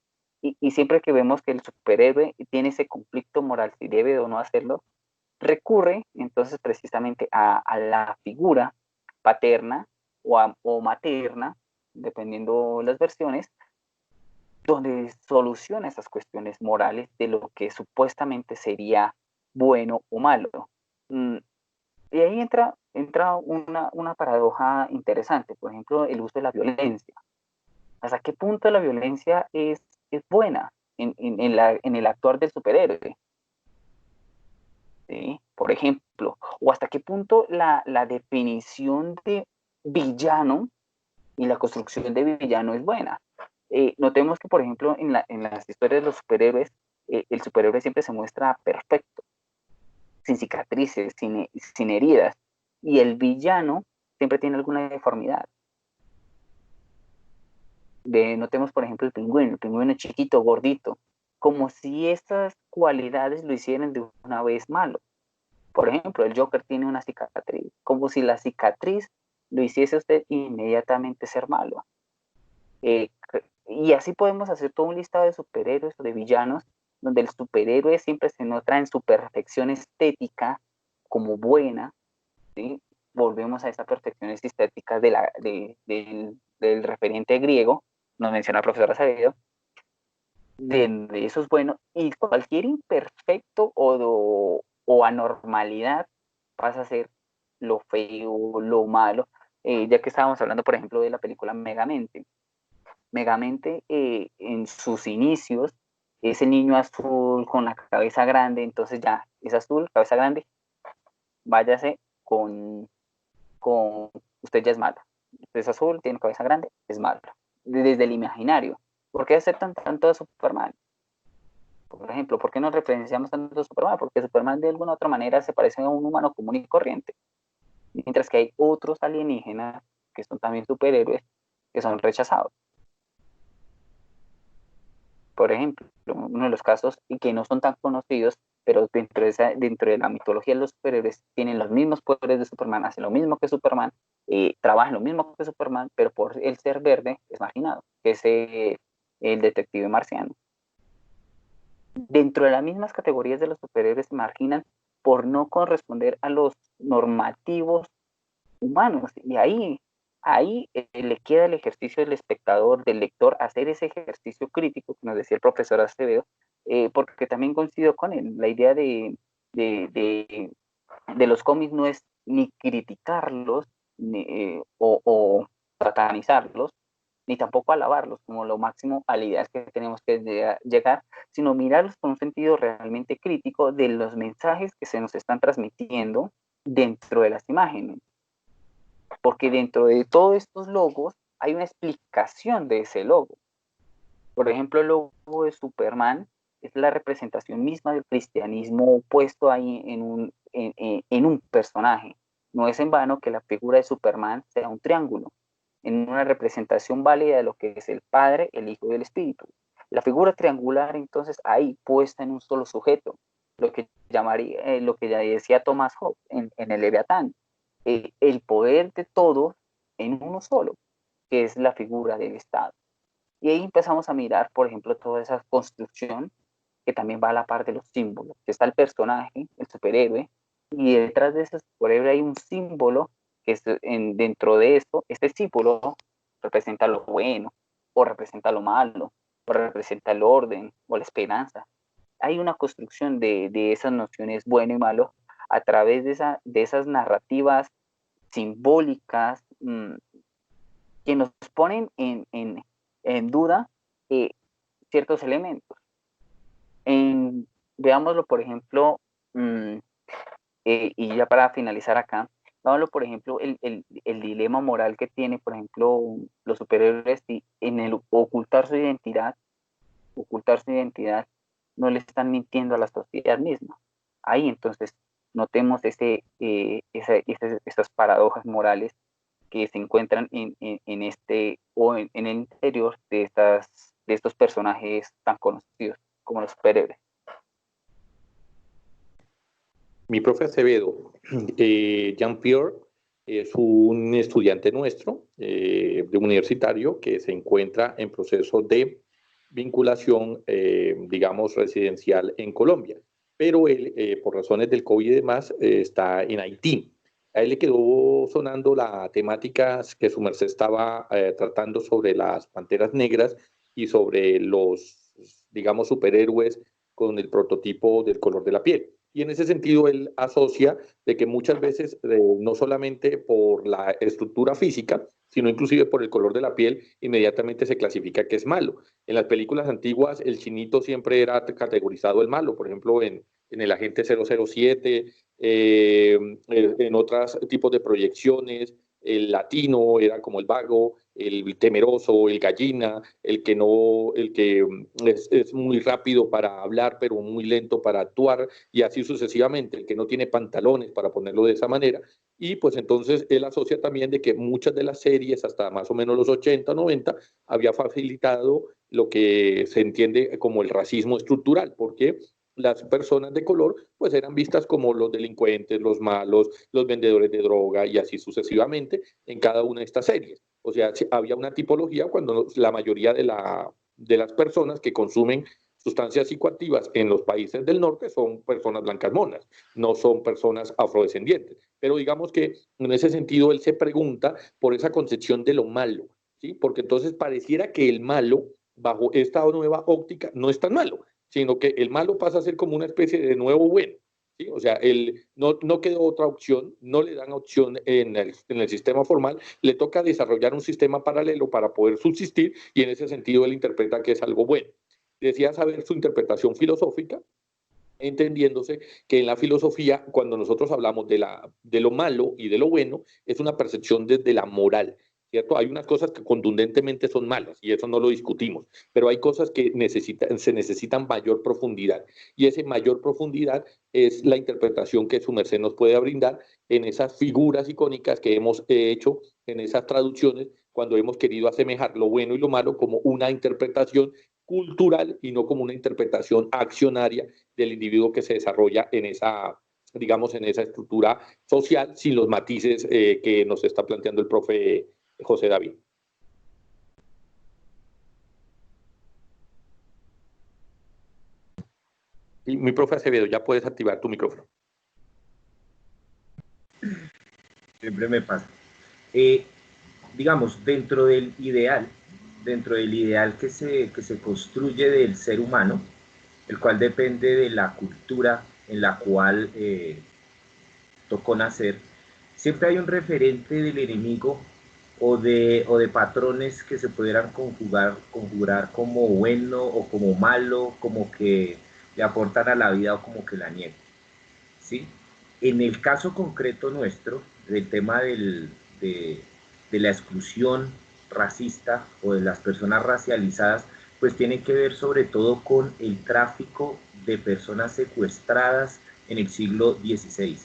Y siempre que vemos que el superhéroe tiene ese conflicto moral, si debe o no hacerlo, recurre entonces precisamente a la figura paterna o materna, dependiendo las versiones, donde soluciona esas cuestiones morales de lo que supuestamente sería bueno o malo. Y ahí entra una paradoja interesante, por ejemplo, el uso de la violencia. ¿Hasta qué punto la violencia es buena en el actuar del superhéroe? ¿Sí? Por ejemplo, o hasta qué punto la definición de villano y la construcción de villano es buena. Notemos que, por ejemplo, en las historias de los superhéroes, el superhéroe siempre se muestra perfecto, sin cicatrices, sin heridas, y el villano siempre tiene alguna deformidad. Notemos, por ejemplo, el pingüino chiquito, gordito, como si estas cualidades lo hicieran de una vez malo. Por ejemplo, el Joker tiene una cicatriz, como si la cicatriz lo hiciese usted inmediatamente ser malo. Y así podemos hacer todo un listado de superhéroes o de villanos, donde el superhéroe siempre se nota en su perfección estética como buena, ¿sí? Volvemos a esa perfección estética del referente griego, nos menciona el profesor Acevedo, de eso es bueno, y cualquier imperfecto o anormalidad pasa a ser lo feo, lo malo, ya que estábamos hablando, por ejemplo, de la película Megamente. Megamente, en sus inicios, es el niño azul con la cabeza grande, entonces ya es azul, cabeza grande, váyase con usted ya es malo. Usted es azul, tiene cabeza grande, es malo. Desde el imaginario. ¿Por qué aceptan tanto a Superman? Por ejemplo, ¿por qué nos referenciamos tanto a Superman? Porque Superman de alguna u otra manera se parece a un humano común y corriente. Mientras que hay otros alienígenas que son también superhéroes que son rechazados. Por ejemplo, uno de los casos y que no son tan conocidos, pero dentro de la mitología de los superhéroes tienen los mismos poderes de Superman, hacen lo mismo que Superman, trabajan lo mismo que Superman, pero por el ser verde es marginado, que es el detective marciano. Dentro de las mismas categorías de los superhéroes se marginan por no corresponder a los normativos humanos, y ahí le queda el ejercicio del espectador, del lector, hacer ese ejercicio crítico que nos decía el profesor Acevedo, porque también coincido con él. La idea de los cómics no es ni criticarlos o satanizarlos, ni tampoco alabarlos como lo máximo a la idea que tenemos que llegar, sino mirarlos con un sentido realmente crítico de los mensajes que se nos están transmitiendo dentro de las imágenes. Porque dentro de todos estos logos hay una explicación de ese logo. Por ejemplo, el logo de Superman es la representación misma del cristianismo puesto ahí en un personaje. No es en vano que la figura de Superman sea un triángulo, en una representación válida de lo que es el Padre, el Hijo y el Espíritu. La figura triangular, entonces, ahí puesta en un solo sujeto, lo que ya decía Thomas Hobbes en el Leviatán, el poder de todos en uno solo, que es la figura del Estado. Y ahí empezamos a mirar, por ejemplo, toda esa construcción que también va a la par de los símbolos. Está el personaje, el superhéroe, y detrás de ese superhéroe hay un símbolo que es dentro de esto, este símbolo representa lo bueno, o representa lo malo, o representa el orden, o la esperanza. Hay una construcción de esas nociones bueno y malo a través de esas narrativas simbólicas que nos ponen en duda ciertos elementos. Veámoslo, por ejemplo, y ya para finalizar acá, veámoslo, por ejemplo, el dilema moral que tiene, por ejemplo, los superhéroes en el ocultar su identidad, no le están mintiendo a la sociedad misma. Ahí entonces notemos esas paradojas morales que se encuentran en el interior de estos personajes tan conocidos como los superhéroes. Mi profe Acevedo, Jean-Pierre, es un estudiante nuestro, de universitario, que se encuentra en proceso de vinculación, digamos, residencial en Colombia. Pero él, por razones del COVID y demás, está en Haití. A él le quedó sonando la temática que su merced estaba tratando sobre las panteras negras y sobre los, digamos, superhéroes con el prototipo del color de la piel. Y en ese sentido él asocia de que muchas veces, no solamente por la estructura física, sino inclusive por el color de la piel, inmediatamente se clasifica que es malo. En las películas antiguas el chinito siempre era categorizado el malo, por ejemplo en el agente 007, en otros tipos de proyecciones, el latino era como el vago, el temeroso, el gallina, el que no, el que es muy rápido para hablar, pero muy lento para actuar, y así sucesivamente, el que no tiene pantalones, para ponerlo de esa manera. Y pues entonces él asocia también de que muchas de las series, hasta más o menos los 80, 90, había facilitado lo que se entiende como el racismo estructural, porque las personas de color pues eran vistas como los delincuentes, los malos, los vendedores de droga y así sucesivamente en cada una de estas series. O sea, había una tipología cuando la mayoría de las personas que consumen sustancias psicoactivas en los países del norte son personas blancas monas, no son personas afrodescendientes. Pero digamos que en ese sentido él se pregunta por esa concepción de lo malo, ¿sí? Porque entonces pareciera que el malo, bajo esta nueva óptica, no es tan malo, sino que el malo pasa a ser como una especie de nuevo bueno. ¿Sí? O sea, no quedó otra opción, no le dan opción en el sistema formal, le toca desarrollar un sistema paralelo para poder subsistir y en ese sentido él interpreta que es algo bueno. Decía saber su interpretación filosófica, entendiéndose que en la filosofía, cuando nosotros hablamos de lo malo y de lo bueno, es una percepción desde la moral, ¿cierto? Hay unas cosas que contundentemente son malas y eso no lo discutimos, pero hay cosas que se necesitan mayor profundidad y esa mayor profundidad es la interpretación que su merced nos puede brindar en esas figuras icónicas que hemos hecho, en esas traducciones, cuando hemos querido asemejar lo bueno y lo malo como una interpretación cultural y no como una interpretación accionaria del individuo que se desarrolla en esa, digamos, en esa estructura social sin los matices que nos está planteando el profe José David. Y mi profe Acevedo, ya puedes activar tu micrófono. Siempre me pasa. Digamos, dentro del ideal que se construye del ser humano, el cual depende de la cultura en la cual tocó nacer, siempre hay un referente del enemigo o de patrones que se pudieran conjurar como bueno o como malo, como que le aportan a la vida o como que la niegan. ¿Sí? En el caso concreto nuestro, del tema de la exclusión racista o de las personas racializadas, pues tiene que ver sobre todo con el tráfico de personas secuestradas en el siglo XVI.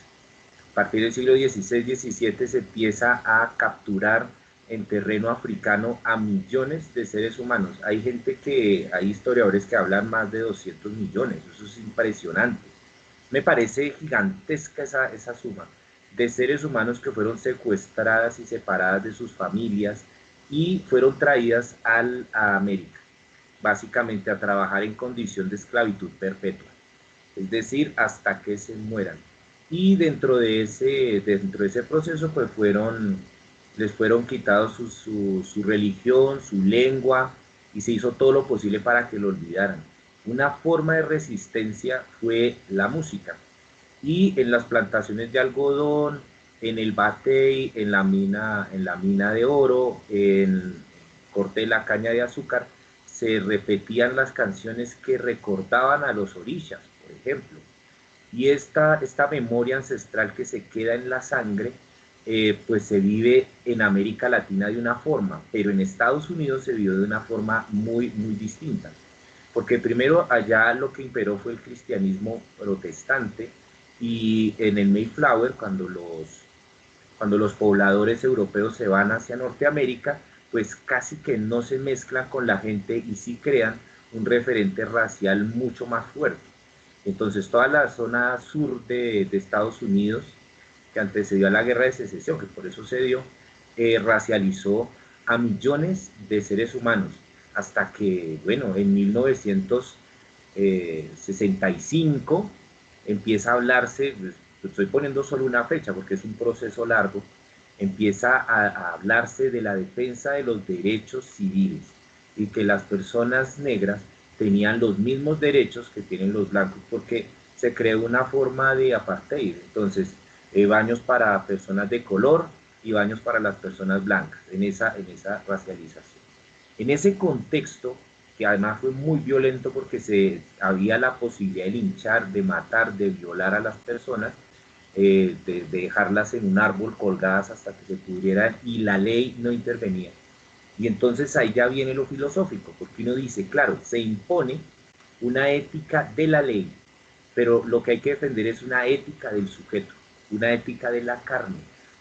A partir del siglo XVI-XVII se empieza a capturar en terreno africano a millones de seres humanos. Hay historiadores que hablan más de 200 millones, eso es impresionante. Me parece gigantesca esa suma de seres humanos que fueron secuestradas y separadas de sus familias y fueron traídas a América, básicamente a trabajar en condición de esclavitud perpetua, es decir, hasta que se mueran. Y dentro de ese proceso pues les fueron quitados su religión, su lengua, y se hizo todo lo posible para que lo olvidaran. Una forma de resistencia fue la música. Y en las plantaciones de algodón, en el batey, en la mina de oro, en corte de la caña de azúcar, se repetían las canciones que recordaban a los orishas, por ejemplo. Y esta memoria ancestral que se queda en la sangre, pues se vive en América Latina de una forma, pero en Estados Unidos se vive de una forma muy, muy distinta. Porque primero allá lo que imperó fue el cristianismo protestante, y en el Mayflower, cuando los pobladores europeos se van hacia Norteamérica, pues casi que no se mezclan con la gente y sí crean un referente racial mucho más fuerte. Entonces toda la zona sur de Estados Unidos, que antecedió a la guerra de secesión, que por eso se dio, racializó a millones de seres humanos, hasta que, bueno, en 1965 empieza a hablarse, pues, estoy poniendo solo una fecha porque es un proceso largo, empieza a hablarse de la defensa de los derechos civiles y que las personas negras tenían los mismos derechos que tienen los blancos, porque se creó una forma de apartheid. Entonces, baños para personas de color y baños para las personas blancas, en esa racialización. En ese contexto, que además fue muy violento porque había la posibilidad de linchar, de matar, de violar a las personas, de dejarlas en un árbol colgadas hasta que se pudrieran y la ley no intervenía. Y entonces ahí ya viene lo filosófico, porque uno dice, claro, se impone una ética de la ley, pero lo que hay que defender es una ética del sujeto, una ética de la carne,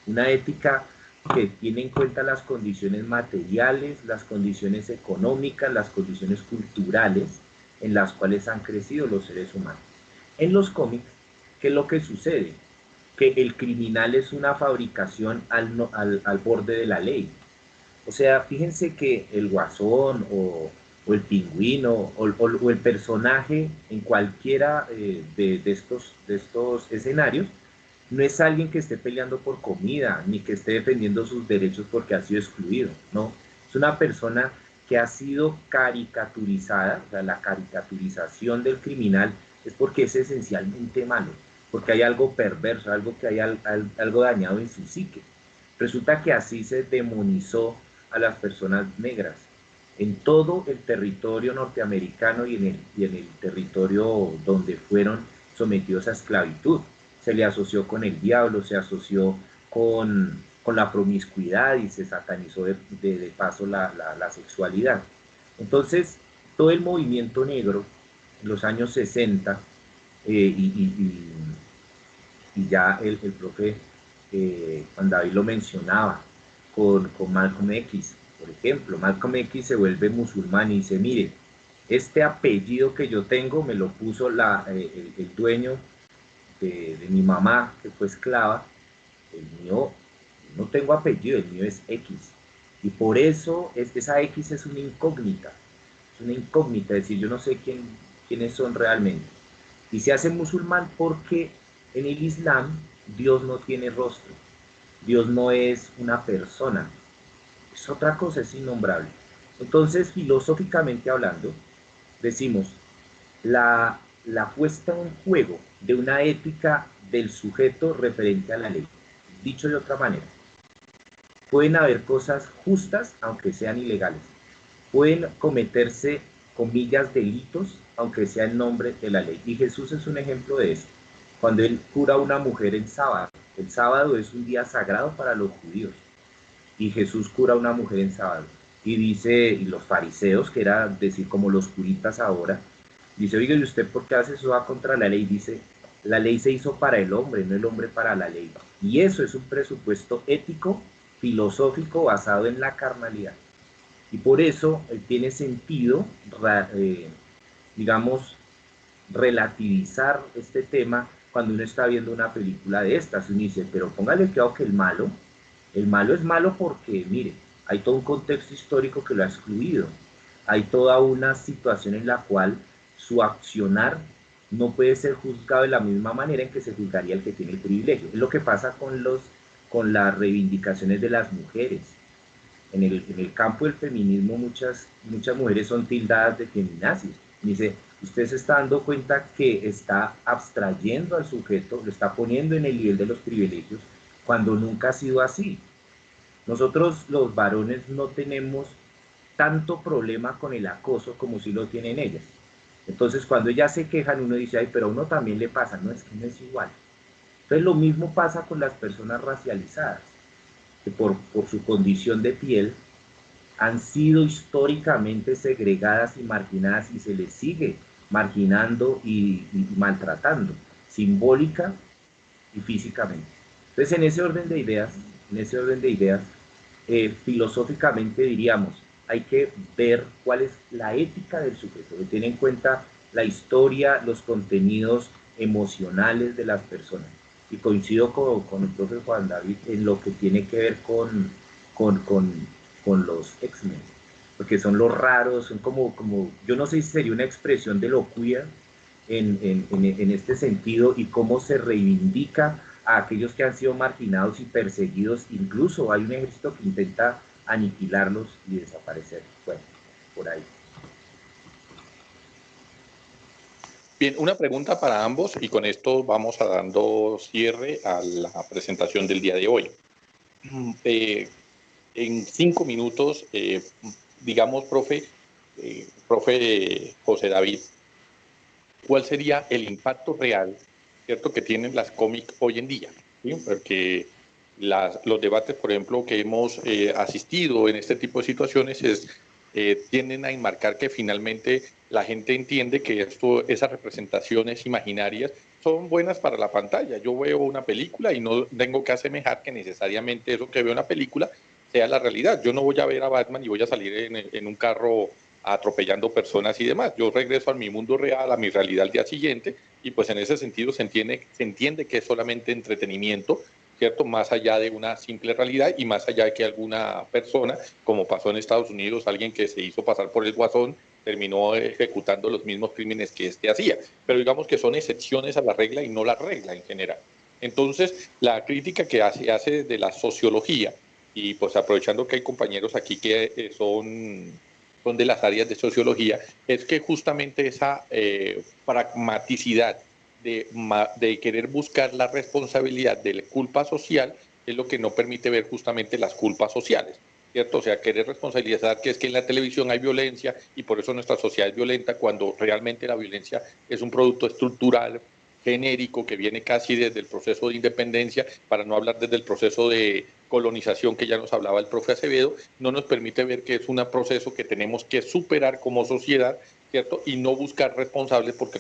una ética que tiene en cuenta las condiciones materiales, las condiciones económicas, las condiciones culturales en las cuales han crecido los seres humanos. En los cómics, ¿qué es lo que sucede? Que el criminal es una fabricación al borde de la ley. O sea, fíjense que el Guasón o el Pingüino o el personaje en cualquiera de estos escenarios no es alguien que esté peleando por comida ni que esté defendiendo sus derechos porque ha sido excluido, no. Es una persona que ha sido caricaturizada, o sea, la caricaturización del criminal es porque es esencialmente malo, porque hay algo perverso, algo que hay algo dañado en su psique. Resulta que así se demonizó a las personas negras en todo el territorio norteamericano y en el territorio donde fueron sometidos a esclavitud. Se le asoció con el diablo, se asoció con la promiscuidad y se satanizó de paso la sexualidad. Entonces, todo el movimiento negro en los años 60, y ya el profe Juan David lo mencionaba, con Malcolm X, por ejemplo. Malcolm X se vuelve musulmán y dice, mire, este apellido que yo tengo me lo puso el dueño de mi mamá, que fue esclava. El mío, no tengo apellido, el mío es X. Y por eso esa X es una incógnita. Es una incógnita, es decir, yo no sé quiénes son realmente. Y se hace musulmán porque en el Islam Dios no tiene rostro. Dios no es una persona, es otra cosa, es innombrable. Entonces, filosóficamente hablando, decimos, la puesta en juego de una ética del sujeto referente a la ley. Dicho de otra manera, pueden haber cosas justas aunque sean ilegales. Pueden cometerse, comillas, delitos aunque sea en nombre de la ley. Y Jesús es un ejemplo de eso. Cuando él cura a una mujer en sábado, el sábado es un día sagrado para los judíos. Y Jesús cura a una mujer en sábado. Y dice, y los fariseos, que era decir como los curitas ahora, dice, oiga, ¿y usted por qué hace eso? Va contra la ley. Dice, la ley se hizo para el hombre, no el hombre para la ley. Y eso es un presupuesto ético, filosófico, basado en la carnalidad. Y por eso tiene sentido, digamos, relativizar este tema cuando uno está viendo una película de estas. Uno dice, pero póngale cuidado que el malo es malo porque, mire, hay todo un contexto histórico que lo ha excluido. Hay toda una situación en la cual su accionar no puede ser juzgado de la misma manera en que se juzgaría el que tiene el privilegio. Es lo que pasa con las reivindicaciones de las mujeres. En el campo del feminismo muchas mujeres son tildadas de feminazis. Dice, usted se está dando cuenta que está abstrayendo al sujeto, lo está poniendo en el nivel de los privilegios, cuando nunca ha sido así. Nosotros los varones no tenemos tanto problema con el acoso como si lo tienen ellas. Entonces cuando ellas se quejan uno dice, ay, pero a uno también le pasa, no, es que no es igual. Entonces lo mismo pasa con las personas racializadas, que por su condición de piel han sido históricamente segregadas y marginadas y se les sigue marginando y maltratando, simbólica y físicamente. Entonces, en ese orden de ideas, filosóficamente diríamos, hay que ver cuál es la ética del sujeto, que tiene en cuenta la historia, los contenidos emocionales de las personas. Y coincido con el profe Juan David en lo que tiene que ver con, con, con los X-Men, porque son los raros, son como, yo no sé si sería una expresión de lo queer en este sentido y cómo se reivindica a aquellos que han sido marginados y perseguidos. Incluso hay un ejército que intenta aniquilarlos y desaparecer. Bueno, por ahí. Bien, una pregunta para ambos y con esto vamos a dando cierre a la presentación del día de hoy. En 5 minutos, digamos, profe José David, ¿cuál sería el impacto real ¿cierto?, que tienen las cómics hoy en día, ¿sí? Porque los debates, por ejemplo, que hemos asistido en este tipo de situaciones tienden a enmarcar que finalmente la gente entiende que esas representaciones imaginarias son buenas para la pantalla. Yo veo una película y no tengo que asemejar que necesariamente eso que veo en la película sea la realidad. Yo no voy a ver a Batman y voy a salir en un carro atropellando personas y demás. Yo regreso a mi mundo real, a mi realidad al día siguiente, y pues en ese sentido se entiende que es solamente entretenimiento, ¿cierto? Más allá de una simple realidad y más allá de que alguna persona, como pasó en Estados Unidos, alguien que se hizo pasar por el Guasón, terminó ejecutando los mismos crímenes que este hacía. Pero digamos que son excepciones a la regla y no la regla en general. Entonces, la crítica que hace de la sociología, y pues aprovechando que hay compañeros aquí que son de las áreas de sociología, es que justamente esa pragmaticidad de querer buscar la responsabilidad de la culpa social es lo que no permite ver justamente las culpas sociales, ¿cierto? O sea, querer responsabilizar que es que en la televisión hay violencia y por eso nuestra sociedad es violenta, cuando realmente la violencia es un producto estructural, genérico, que viene casi desde el proceso de independencia, para no hablar desde el proceso de colonización que ya nos hablaba el profe Acevedo, no nos permite ver que es un proceso que tenemos que superar como sociedad, ¿cierto? Y no buscar responsables, porque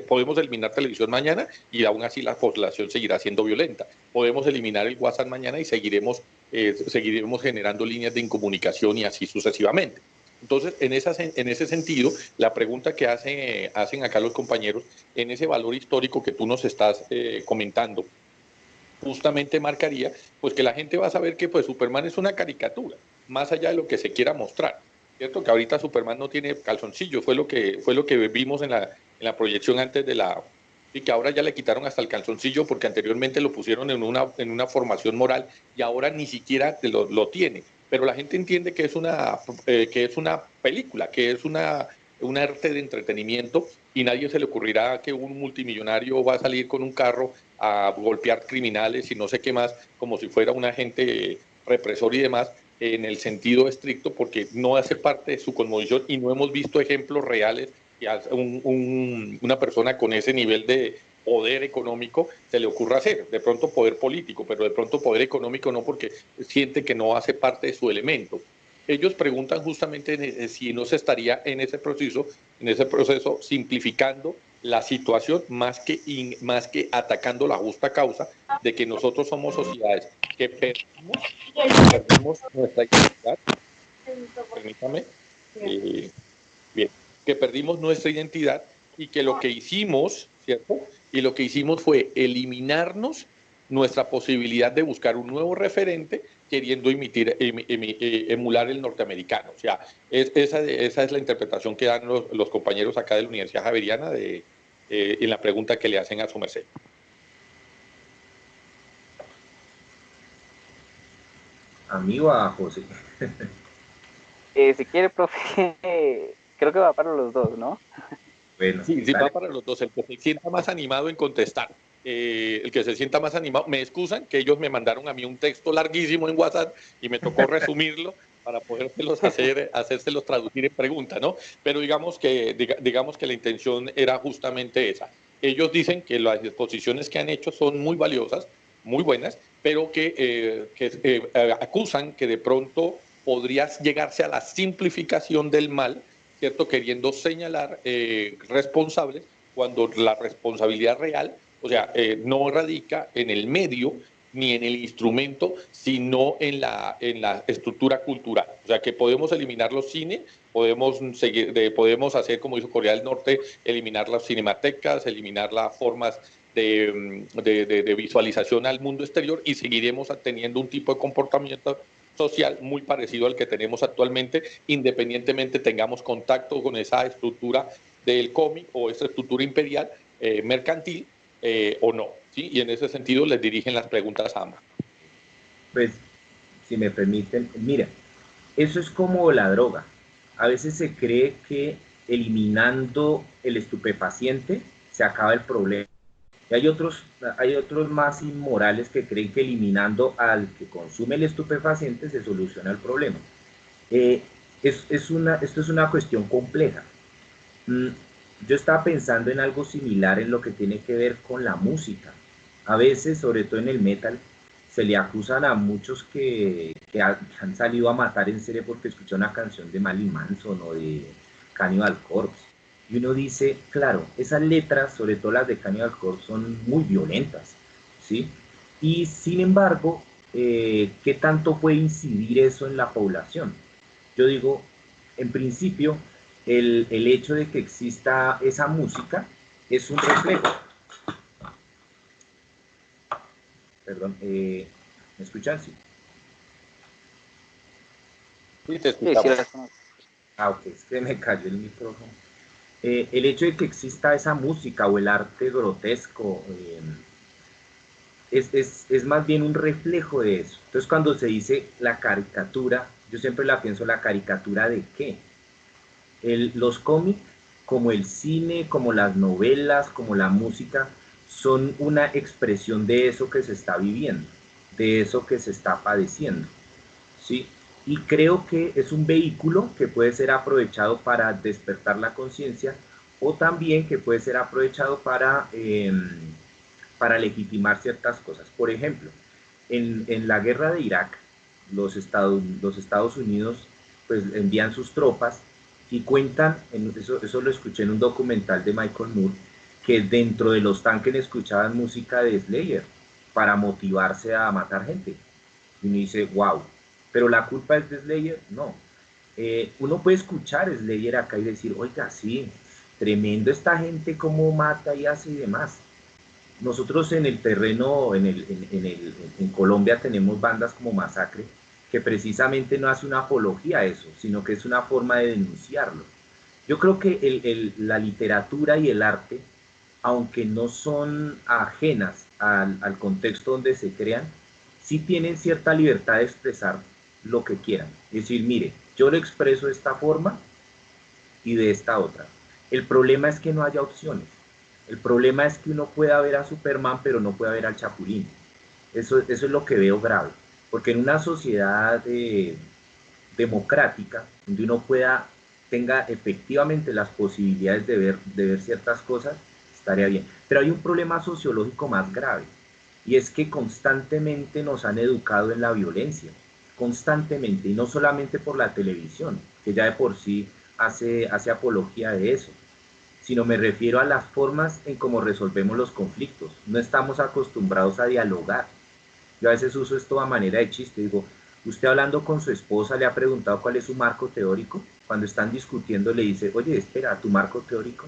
podemos eliminar televisión mañana y aún así la población seguirá siendo violenta. Podemos eliminar el WhatsApp mañana y seguiremos generando líneas de incomunicación y así sucesivamente. Entonces, en ese sentido, la pregunta que hacen acá los compañeros, en ese valor histórico que tú nos estás comentando, justamente marcaría pues que la gente va a saber que pues Superman es una caricatura, más allá de lo que se quiera mostrar, ¿cierto? Que ahorita Superman no tiene calzoncillo, fue lo que vimos en la proyección antes y que ahora ya le quitaron hasta el calzoncillo porque anteriormente lo pusieron en una formación moral y ahora ni siquiera lo tiene. Pero la gente entiende que es una película, que es un arte de entretenimiento, y nadie se le ocurrirá que un multimillonario va a salir con un carro a golpear criminales y no sé qué más, como si fuera un agente represor y demás, en el sentido estricto, porque no hace parte de su cosmovisión y no hemos visto ejemplos reales que una persona con ese nivel de poder económico se le ocurra hacer. De pronto poder político, pero de pronto poder económico no, porque siente que no hace parte de su elemento. Ellos preguntan justamente si no se estaría en ese proceso simplificando la situación más que atacando la justa causa de que nosotros somos sociedades que perdimos nuestra identidad. Permítame. Bien, que perdimos nuestra identidad y que lo que hicimos, ¿cierto? Y lo que hicimos fue eliminarnos nuestra posibilidad de buscar un nuevo referente queriendo emular el norteamericano. O sea, esa es la interpretación que dan los compañeros acá de la Universidad Javeriana en la pregunta que le hacen a su merced. ¿A mí o a José? Si quiere, profe, creo que va para los dos, ¿no? Bueno, sí, va para los dos. El que se sienta más animado en contestar. El que se sienta más animado. Me excusan que ellos me mandaron a mí un texto larguísimo en WhatsApp y me tocó resumirlo para podérselos hacérselos traducir en pregunta, ¿no? Pero digamos que la intención era justamente esa. Ellos dicen que las exposiciones que han hecho son muy valiosas, muy buenas, pero que acusan que de pronto podría llegarse a la simplificación del mal, ¿cierto? Queriendo señalar responsables cuando la responsabilidad real, o sea, no radica en el medio ni en el instrumento, sino en la estructura cultural. O sea, que podemos eliminar los cines, podemos hacer como hizo Corea del Norte, eliminar las cinematecas, eliminar las formas de visualización al mundo exterior, y seguiremos teniendo un tipo de comportamiento social muy parecido al que tenemos actualmente, independientemente tengamos contacto con esa estructura del cómic o esa estructura imperial mercantil o no, ¿sí? Y en ese sentido les dirigen las preguntas a ambas. Pues, si me permiten, mira, eso es como la droga. A veces se cree que eliminando el estupefaciente se acaba el problema. Y hay otros más inmorales que creen que eliminando al que consume el estupefaciente se soluciona el problema. Esto es una cuestión compleja. Yo estaba pensando en algo similar en lo que tiene que ver con la música. A veces, sobre todo en el metal, se le acusan a muchos que han salido a matar en serie porque escuchan una canción de Marilyn Manson o de Cannibal Corpse. Y uno dice, claro, esas letras, sobre todo las de Cannibal Corpse, son muy violentas, ¿sí? Y sin embargo, ¿qué tanto puede incidir eso en la población? Yo digo, en principio, el hecho de que exista esa música es un reflejo. Perdón, ¿me escuchan? Sí. Sí, te Sí, sí, escuchamos. Ah, ok, es que me cayó el micrófono. El hecho de que exista esa música o el arte grotesco es más bien un reflejo de eso. Entonces, cuando se dice la caricatura, yo siempre la pienso, ¿la caricatura de qué? Los cómics, como el cine, como las novelas, como la música, son una expresión de eso que se está viviendo, de eso que se está padeciendo, ¿sí? Y creo que es un vehículo que puede ser aprovechado para despertar la conciencia o también que puede ser aprovechado para legitimar ciertas cosas. Por ejemplo, en la guerra de Irak, los Estados Unidos pues envían sus tropas y cuentan, eso lo escuché en un documental de Michael Moore, que dentro de los tanques escuchaban música de Slayer para motivarse a matar gente. Y uno dice, wow, pero la culpa es de Slayer, no. Uno puede escuchar Slayer acá y decir, oiga, sí, tremendo esta gente cómo mata y hace y demás. Nosotros en el terreno, en Colombia tenemos bandas como Masacre, que precisamente no hace una apología a eso, sino que es una forma de denunciarlo. Yo creo que la literatura y el arte, aunque no son ajenas al contexto donde se crean, sí tienen cierta libertad de expresar lo que quieran. Es decir, mire, yo lo expreso de esta forma y de esta otra. El problema es que no haya opciones. El problema es que uno pueda ver a Superman, pero no pueda ver al Chapulín. Eso es lo que veo grave. Porque en una sociedad democrática, donde uno tenga efectivamente las posibilidades de ver ciertas cosas, estaría bien. Pero hay un problema sociológico más grave, y es que constantemente nos han educado en la violencia, constantemente, y no solamente por la televisión, que ya de por sí hace apología de eso, sino me refiero a las formas en cómo resolvemos los conflictos. No estamos acostumbrados a dialogar. Yo a veces uso esto a manera de chiste, digo, usted hablando con su esposa le ha preguntado cuál es su marco teórico, cuando están discutiendo le dice, oye, espera, ¿tu marco teórico?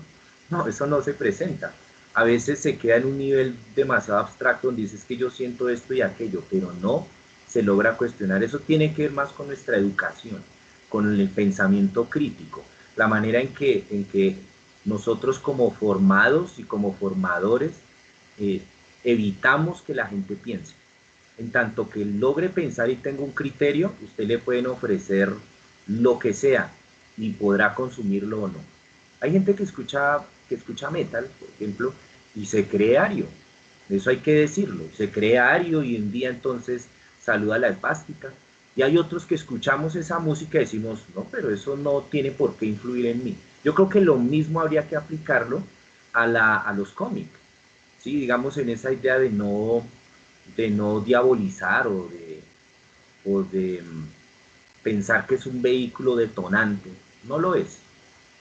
No, eso no se presenta. A veces se queda en un nivel demasiado abstracto donde dices que yo siento esto y aquello, pero no se logra cuestionar. Eso tiene que ver más con nuestra educación, con el pensamiento crítico, la manera en que nosotros como formados y como formadores eh, evitamos que la gente piense. En tanto que logre pensar y tenga un criterio, usted le pueden ofrecer lo que sea y podrá consumirlo o no. Hay gente que escucha metal, por ejemplo, y se cree ario. Eso hay que decirlo. Se cree ario y un día entonces saluda la esvástica. Y hay otros que escuchamos esa música y decimos, no, pero eso no tiene por qué influir en mí. Yo creo que lo mismo habría que aplicarlo a los cómics. ¿Sí? Digamos en esa idea de no diabolizar o de pensar que es un vehículo detonante. No lo es,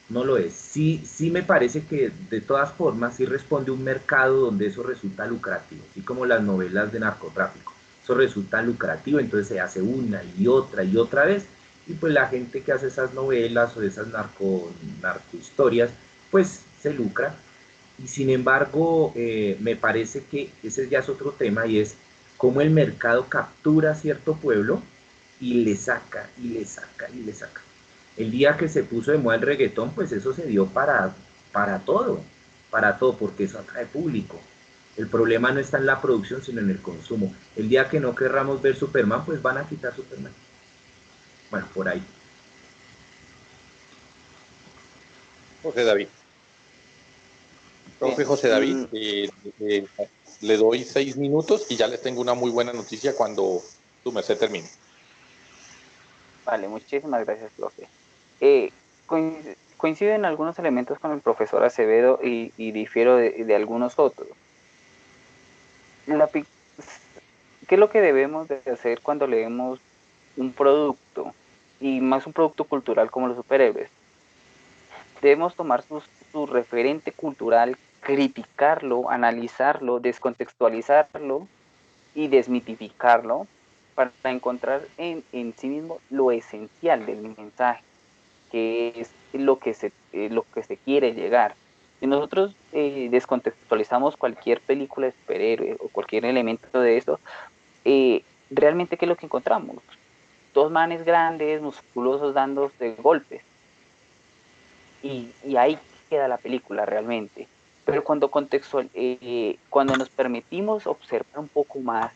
no lo es. Sí, sí me parece que de todas formas sí responde a un mercado donde eso resulta lucrativo, así como las novelas de narcotráfico. Eso resulta lucrativo, entonces se hace una y otra vez, y pues la gente que hace esas novelas o esas narco historias, pues se lucra. Y sin embargo, me parece que ese ya es otro tema y es cómo el mercado captura a cierto pueblo y le saca, y le saca, y le saca. El día que se puso de moda el reggaetón, pues eso se dio para todo, porque eso atrae público. El problema no está en la producción, sino en el consumo. El día que no querramos ver Superman, pues van a quitar Superman. Bueno, por ahí. José David. Profe Bien. José David, le doy 6 minutos y ya les tengo una muy buena noticia cuando tu merced termine. Vale, muchísimas gracias, profe. Eh, coincido en algunos elementos con el profesor Acevedo y difiero de algunos otros. ¿Qué es lo que debemos de hacer cuando leemos un producto, y más un producto cultural como los superhéroes? Debemos tomar su referente cultural, criticarlo, analizarlo, descontextualizarlo y desmitificarlo para encontrar en sí mismo lo esencial del mensaje, que es lo que se quiere llegar. Si nosotros descontextualizamos cualquier película de superhéroe o cualquier elemento de eso, realmente, ¿qué es lo que encontramos? Dos manes grandes, musculosos, dándose golpes. Y ahí queda la película realmente. Pero cuando nos permitimos observar un poco más,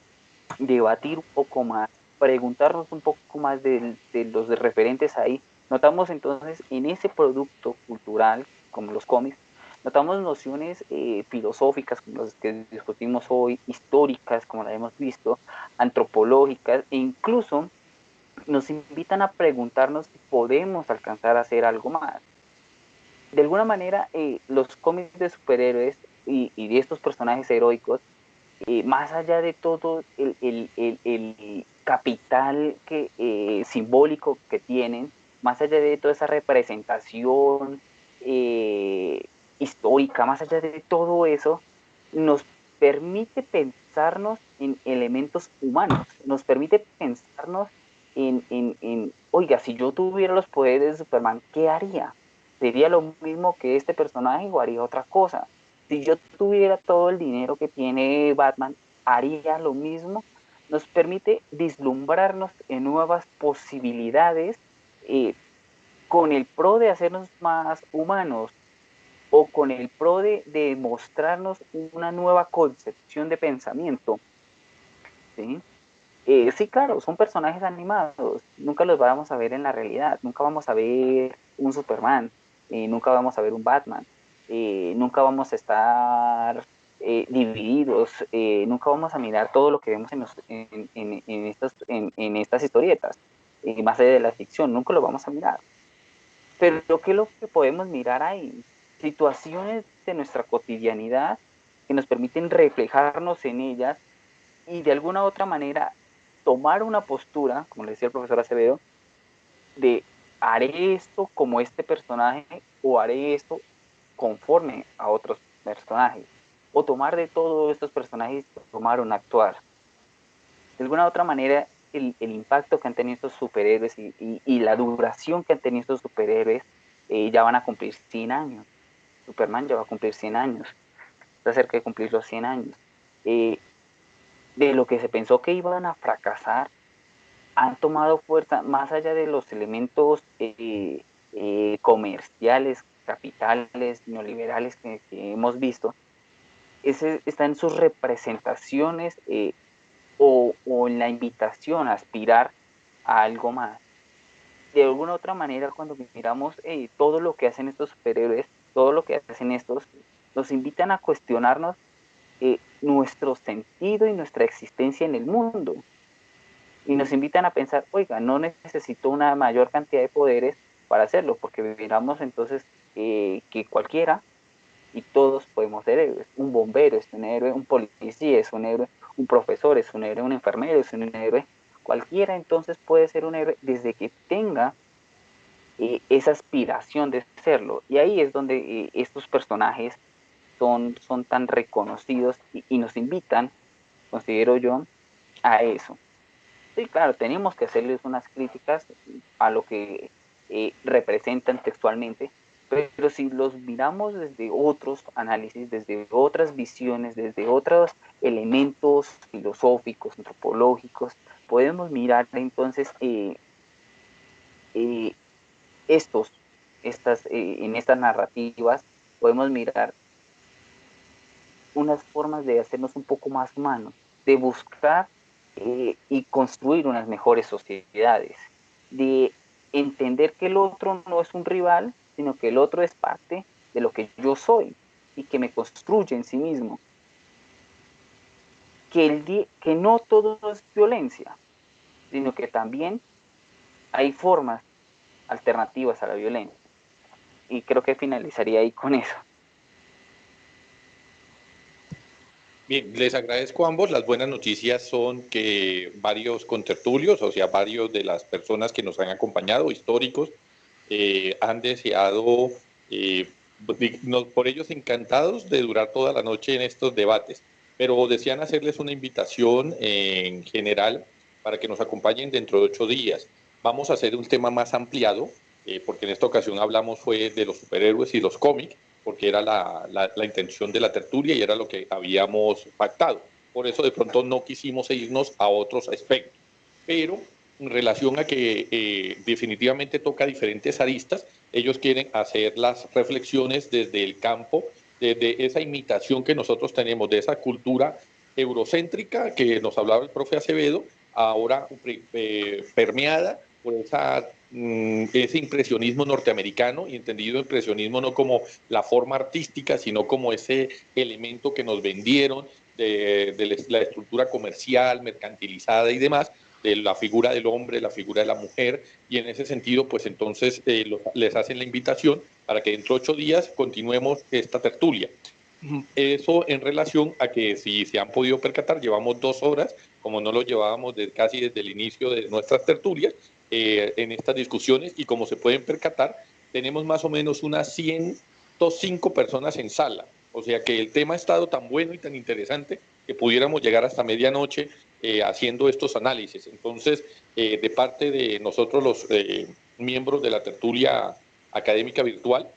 debatir un poco más, preguntarnos un poco más de los referentes ahí, notamos entonces en ese producto cultural, como los cómics, notamos nociones filosóficas como las que discutimos hoy, históricas como las hemos visto, antropológicas, e incluso nos invitan a preguntarnos si podemos alcanzar a hacer algo más. De alguna manera, los cómics de superhéroes y de estos personajes heroicos, más allá de todo el capital simbólico que tienen, más allá de toda esa representación eh, histórica, más allá de todo eso, nos permite pensarnos en elementos humanos, nos permite pensarnos oiga, si yo tuviera los poderes de Superman, ¿qué haría? ¿Sería lo mismo que este personaje o haría otra cosa? Si yo tuviera todo el dinero que tiene Batman, haría lo mismo. Nos permite vislumbrarnos en nuevas posibilidades con el pro de hacernos más humanos o con el pro de mostrarnos una nueva concepción de pensamiento. ¿Sí? Sí, claro, son personajes animados, nunca los vamos a ver en la realidad, nunca vamos a ver un Superman, nunca vamos a ver un Batman, nunca vamos a estar divididos, nunca vamos a mirar todo lo que vemos en estas historietas, más allá de la ficción, nunca lo vamos a mirar. Pero ¿qué es lo que podemos mirar ahí? Situaciones de nuestra cotidianidad que nos permiten reflejarnos en ellas y de alguna u otra manera tomar una postura, como le decía el profesor Acevedo, de haré esto como este personaje o haré esto conforme a otros personajes, o tomar de todos estos personajes y tomar un actuar. De alguna u otra manera, el impacto que han tenido estos superhéroes y la duración que han tenido estos superhéroes ya van a cumplir 100 años. Superman ya va a cumplir 100 años, está cerca de cumplir los 100 años. De lo que se pensó que iban a fracasar, han tomado fuerza más allá de los elementos comerciales, capitales, neoliberales que hemos visto. Está en sus representaciones o en la invitación a aspirar a algo más. De alguna otra manera, cuando miramos todo lo que hacen estos superhéroes, todo lo que hacen estos, nos invitan a cuestionarnos nuestro sentido y nuestra existencia en el mundo. Y nos invitan a pensar, oiga, no necesito una mayor cantidad de poderes para hacerlo, porque miramos entonces que cualquiera y todos podemos ser héroes. Un bombero es un héroe, un policía es un héroe, un profesor es un héroe, un enfermero es un héroe. Cualquiera entonces puede ser un héroe desde que tenga esa aspiración de serlo. Y ahí es donde estos personajes son tan reconocidos y nos invitan, considero yo, a eso. Sí, claro, tenemos que hacerles unas críticas a lo que representan textualmente, pero si los miramos desde otros análisis, desde otras visiones, desde otros elementos filosóficos, antropológicos, podemos mirar entonces eh, estos, en estas narrativas, podemos mirar unas formas de hacernos un poco más humanos, de buscar y construir unas mejores sociedades, de entender que el otro no es un rival, sino que el otro es parte de lo que yo soy y que me construye en sí mismo. Que no todo es violencia, sino que también hay formas alternativas a la violencia. y creo que finalizaría ahí con eso. Bien, les agradezco a ambos. Las buenas noticias son que varios contertulios, o sea, varios de las personas que nos han acompañado, históricos, han deseado, por ellos encantados de durar toda la noche en estos debates, pero desean hacerles una invitación en general para que nos acompañen dentro de 8 días. Vamos a hacer un tema más ampliado, porque en esta ocasión hablamos fue de los superhéroes y los cómics, porque era la intención de la tertulia y era lo que habíamos pactado. Por eso de pronto no quisimos irnos a otros aspectos. Pero en relación a que definitivamente toca diferentes aristas, ellos quieren hacer las reflexiones desde el campo, desde esa imitación que nosotros tenemos, de esa cultura eurocéntrica que nos hablaba el profe Acevedo, ahora permeada por ese impresionismo norteamericano, y entendido impresionismo no como la forma artística, sino como ese elemento que nos vendieron de la estructura comercial, mercantilizada y demás, de la figura del hombre, la figura de la mujer, y en ese sentido, pues entonces les hacen la invitación para que dentro de 8 días continuemos esta tertulia. Eso en relación a que, si se han podido percatar, llevamos 2 horas, como no lo llevábamos casi desde el inicio de nuestras tertulias, en estas discusiones, y como se pueden percatar, tenemos más o menos unas 105 personas en sala. O sea que el tema ha estado tan bueno y tan interesante que pudiéramos llegar hasta medianoche haciendo estos análisis. Entonces, de parte de nosotros los miembros de la tertulia académica virtual,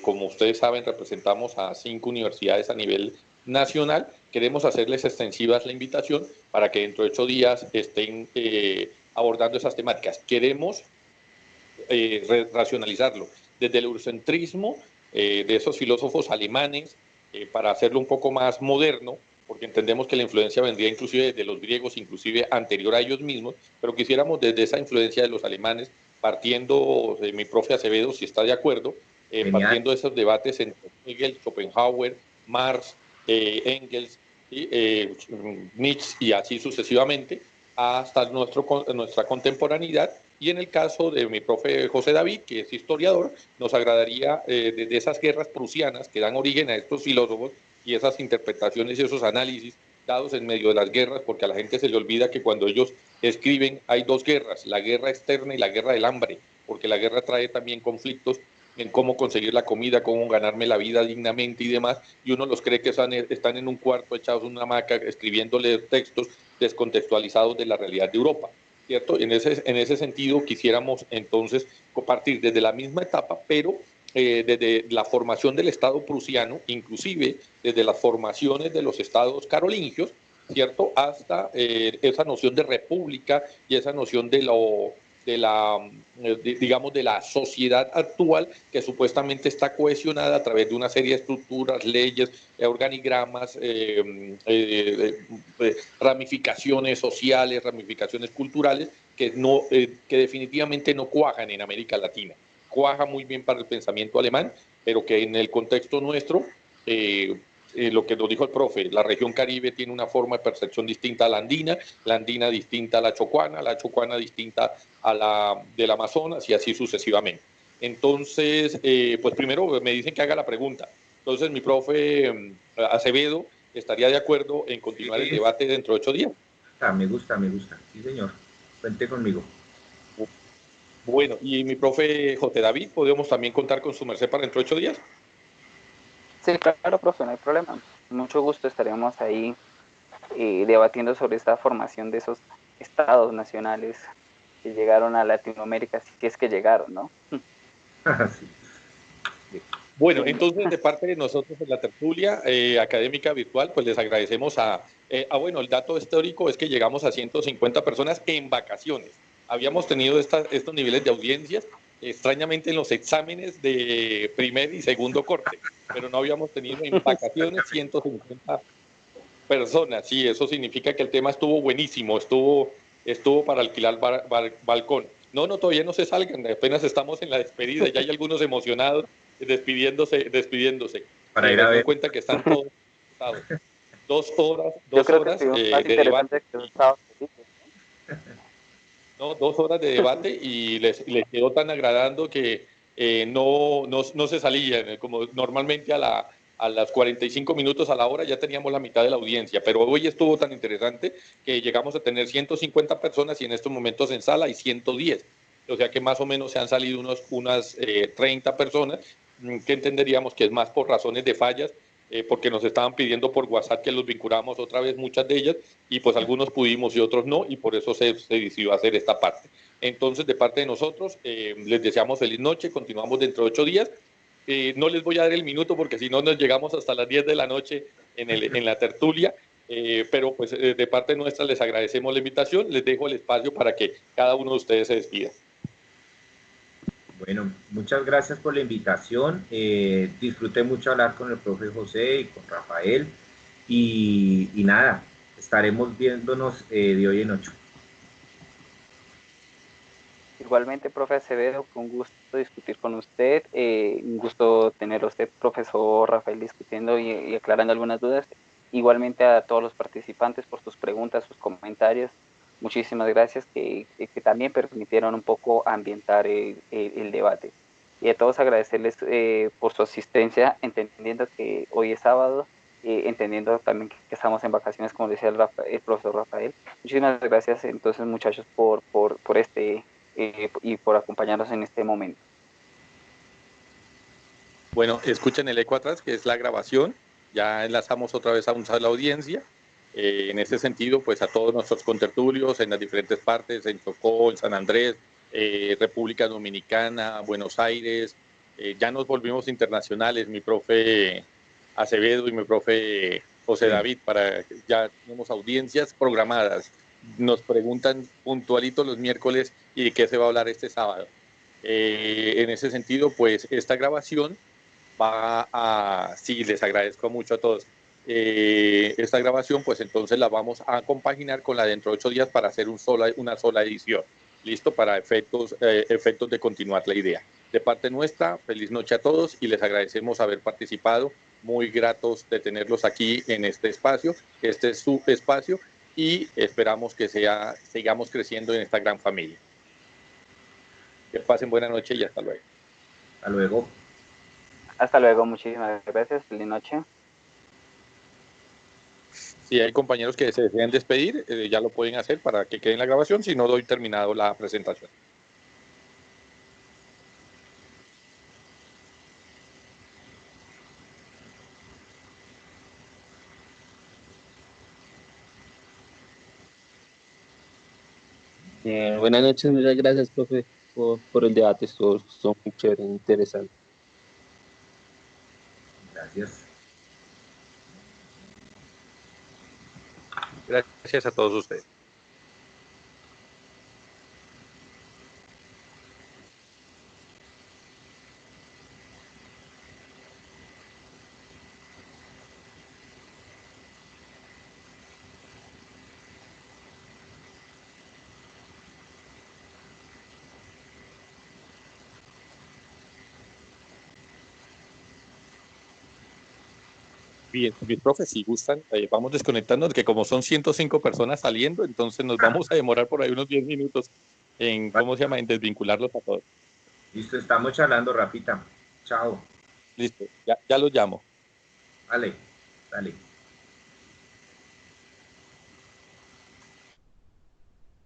como ustedes saben, representamos a 5 universidades a nivel nacional. Queremos hacerles extensivas la invitación para que dentro de 8 días estén abordando esas temáticas. Queremos racionalizarlo desde el eurocentrismo de esos filósofos alemanes, para hacerlo un poco más moderno, porque entendemos que la influencia vendría inclusive desde los griegos, inclusive anterior a ellos mismos, pero quisiéramos desde esa influencia de los alemanes, partiendo de mi profe Acevedo, si está de acuerdo, partiendo de esos debates entre Hegel, Schopenhauer, Marx, Engels, Nietzsche y así sucesivamente, hasta nuestra contemporaneidad. Y en el caso de mi profe José David, que es historiador, nos agradaría de esas guerras prusianas que dan origen a estos filósofos y esas interpretaciones y esos análisis dados en medio de las guerras, porque a la gente se le olvida que cuando ellos escriben hay 2 guerras, la guerra externa y la guerra del hambre, porque la guerra trae también conflictos en cómo conseguir la comida, cómo ganarme la vida dignamente y demás, y uno los cree que están en un cuarto echados en una hamaca escribiéndole textos descontextualizados de la realidad de Europa, ¿cierto? En ese sentido quisiéramos entonces compartir desde la misma etapa, pero desde la formación del Estado prusiano, inclusive desde las formaciones de los estados carolingios, ¿cierto? Hasta esa noción de república y esa noción digamos, de la sociedad actual, que supuestamente está cohesionada a través de una serie de estructuras, leyes, organigramas, ramificaciones sociales, ramificaciones culturales, que definitivamente no cuajan en América Latina. Cuaja muy bien para el pensamiento alemán, pero que en el contexto nuestro, lo que nos dijo el profe, la región Caribe tiene una forma de percepción distinta a la andina distinta a la chocuana distinta a la del Amazonas, y así sucesivamente. Entonces, pues primero me dicen que haga la pregunta. Entonces, mi profe Acevedo estaría de acuerdo en continuar el debate dentro de 8 días. Me gusta. Sí, señor. Cuente conmigo. Bueno, y mi profe José David, ¿podemos también contar con su merced para dentro de 8 días? Sí, claro, profe, no hay problema. Mucho gusto, estaremos ahí debatiendo sobre esta formación de esos estados nacionales que llegaron a Latinoamérica, si es que llegaron, ¿no? Sí. Bueno, entonces de parte de nosotros en la tertulia académica virtual, pues les agradecemos bueno, el dato histórico es que llegamos a 150 personas en vacaciones. Habíamos tenido estos niveles de audiencias extrañamente en los exámenes de primer y segundo corte, pero no habíamos tenido en vacaciones 150 personas. Sí, eso significa que el tema estuvo buenísimo, estuvo para alquilar balcón. No, todavía no se salgan, apenas estamos en la despedida, ya hay algunos emocionados despidiéndose. Para ir a ver. En cuenta que están todos 2 horas, Yo creo horas que más de debate. que Estados Unidos, ¿no? 2 horas de debate y les quedó tan agradando que no se salía, como normalmente a las 45 minutos a la hora ya teníamos la mitad de la audiencia, pero hoy estuvo tan interesante que llegamos a tener 150 personas y en estos momentos en sala hay 110. O sea que más o menos se han salido unas 30 personas, que entenderíamos que es más por razones de fallas, porque nos estaban pidiendo por WhatsApp que los vinculáramos otra vez, muchas de ellas, y pues algunos pudimos y otros no, y por eso se decidió hacer esta parte. Entonces, de parte de nosotros, les deseamos feliz noche, continuamos dentro de 8 días. No les voy a dar el minuto porque si no nos llegamos hasta las 10 de la noche en la tertulia, pero pues de parte nuestra les agradecemos la invitación, les dejo el espacio para que cada uno de ustedes se despida. Bueno, muchas gracias por la invitación. Disfruté mucho hablar con el profe José y con Rafael. Y nada, estaremos viéndonos de hoy en 8. Igualmente, profe Acevedo, fue un gusto discutir con usted, un gusto tener a usted, profesor Rafael, discutiendo y aclarando algunas dudas. Igualmente a todos los participantes por sus preguntas, sus comentarios. Muchísimas gracias que también permitieron un poco ambientar el debate. Y a todos agradecerles por su asistencia, entendiendo que hoy es sábado, entendiendo también que estamos en vacaciones, como decía el profesor Rafael. Muchísimas gracias entonces, muchachos, por y por acompañarnos en este momento. Bueno, escuchen el eco atrás, que es la grabación. Ya enlazamos otra vez a la audiencia. En ese sentido, pues a todos nuestros contertulios en las diferentes partes, en Chocó, en San Andrés, República Dominicana, Buenos Aires, ya nos volvimos internacionales, mi profe Acevedo y mi profe José David, ya tenemos audiencias programadas. Nos preguntan puntualito los miércoles y de qué se va a hablar este sábado. En ese sentido, pues esta grabación sí, les agradezco mucho a todos. Esta grabación, pues entonces la vamos a compaginar con la de dentro de 8 días para hacer una sola edición. Listo, para efectos de continuar la idea. De parte nuestra, feliz noche a todos y les agradecemos haber participado. Muy gratos de tenerlos aquí en este espacio. Este es su espacio y esperamos que sigamos creciendo en esta gran familia. Que pasen buena noche y hasta luego. Hasta luego. Hasta luego, muchísimas gracias. Feliz noche. Si hay compañeros que se deseen despedir, ya lo pueden hacer para que quede en la grabación, si no doy terminado la presentación. Buenas noches, muchas gracias, profe, por el debate, estuvo muy chévere, interesante. Gracias. Gracias a todos ustedes. Bien, mis profes, si gustan, vamos desconectando, que como son 105 personas saliendo, entonces nos vamos a demorar por ahí unos 10 minutos en, en desvincularlos a todos. Listo, estamos charlando, Rafita. Chao. Listo, ya los llamo. Dale, dale.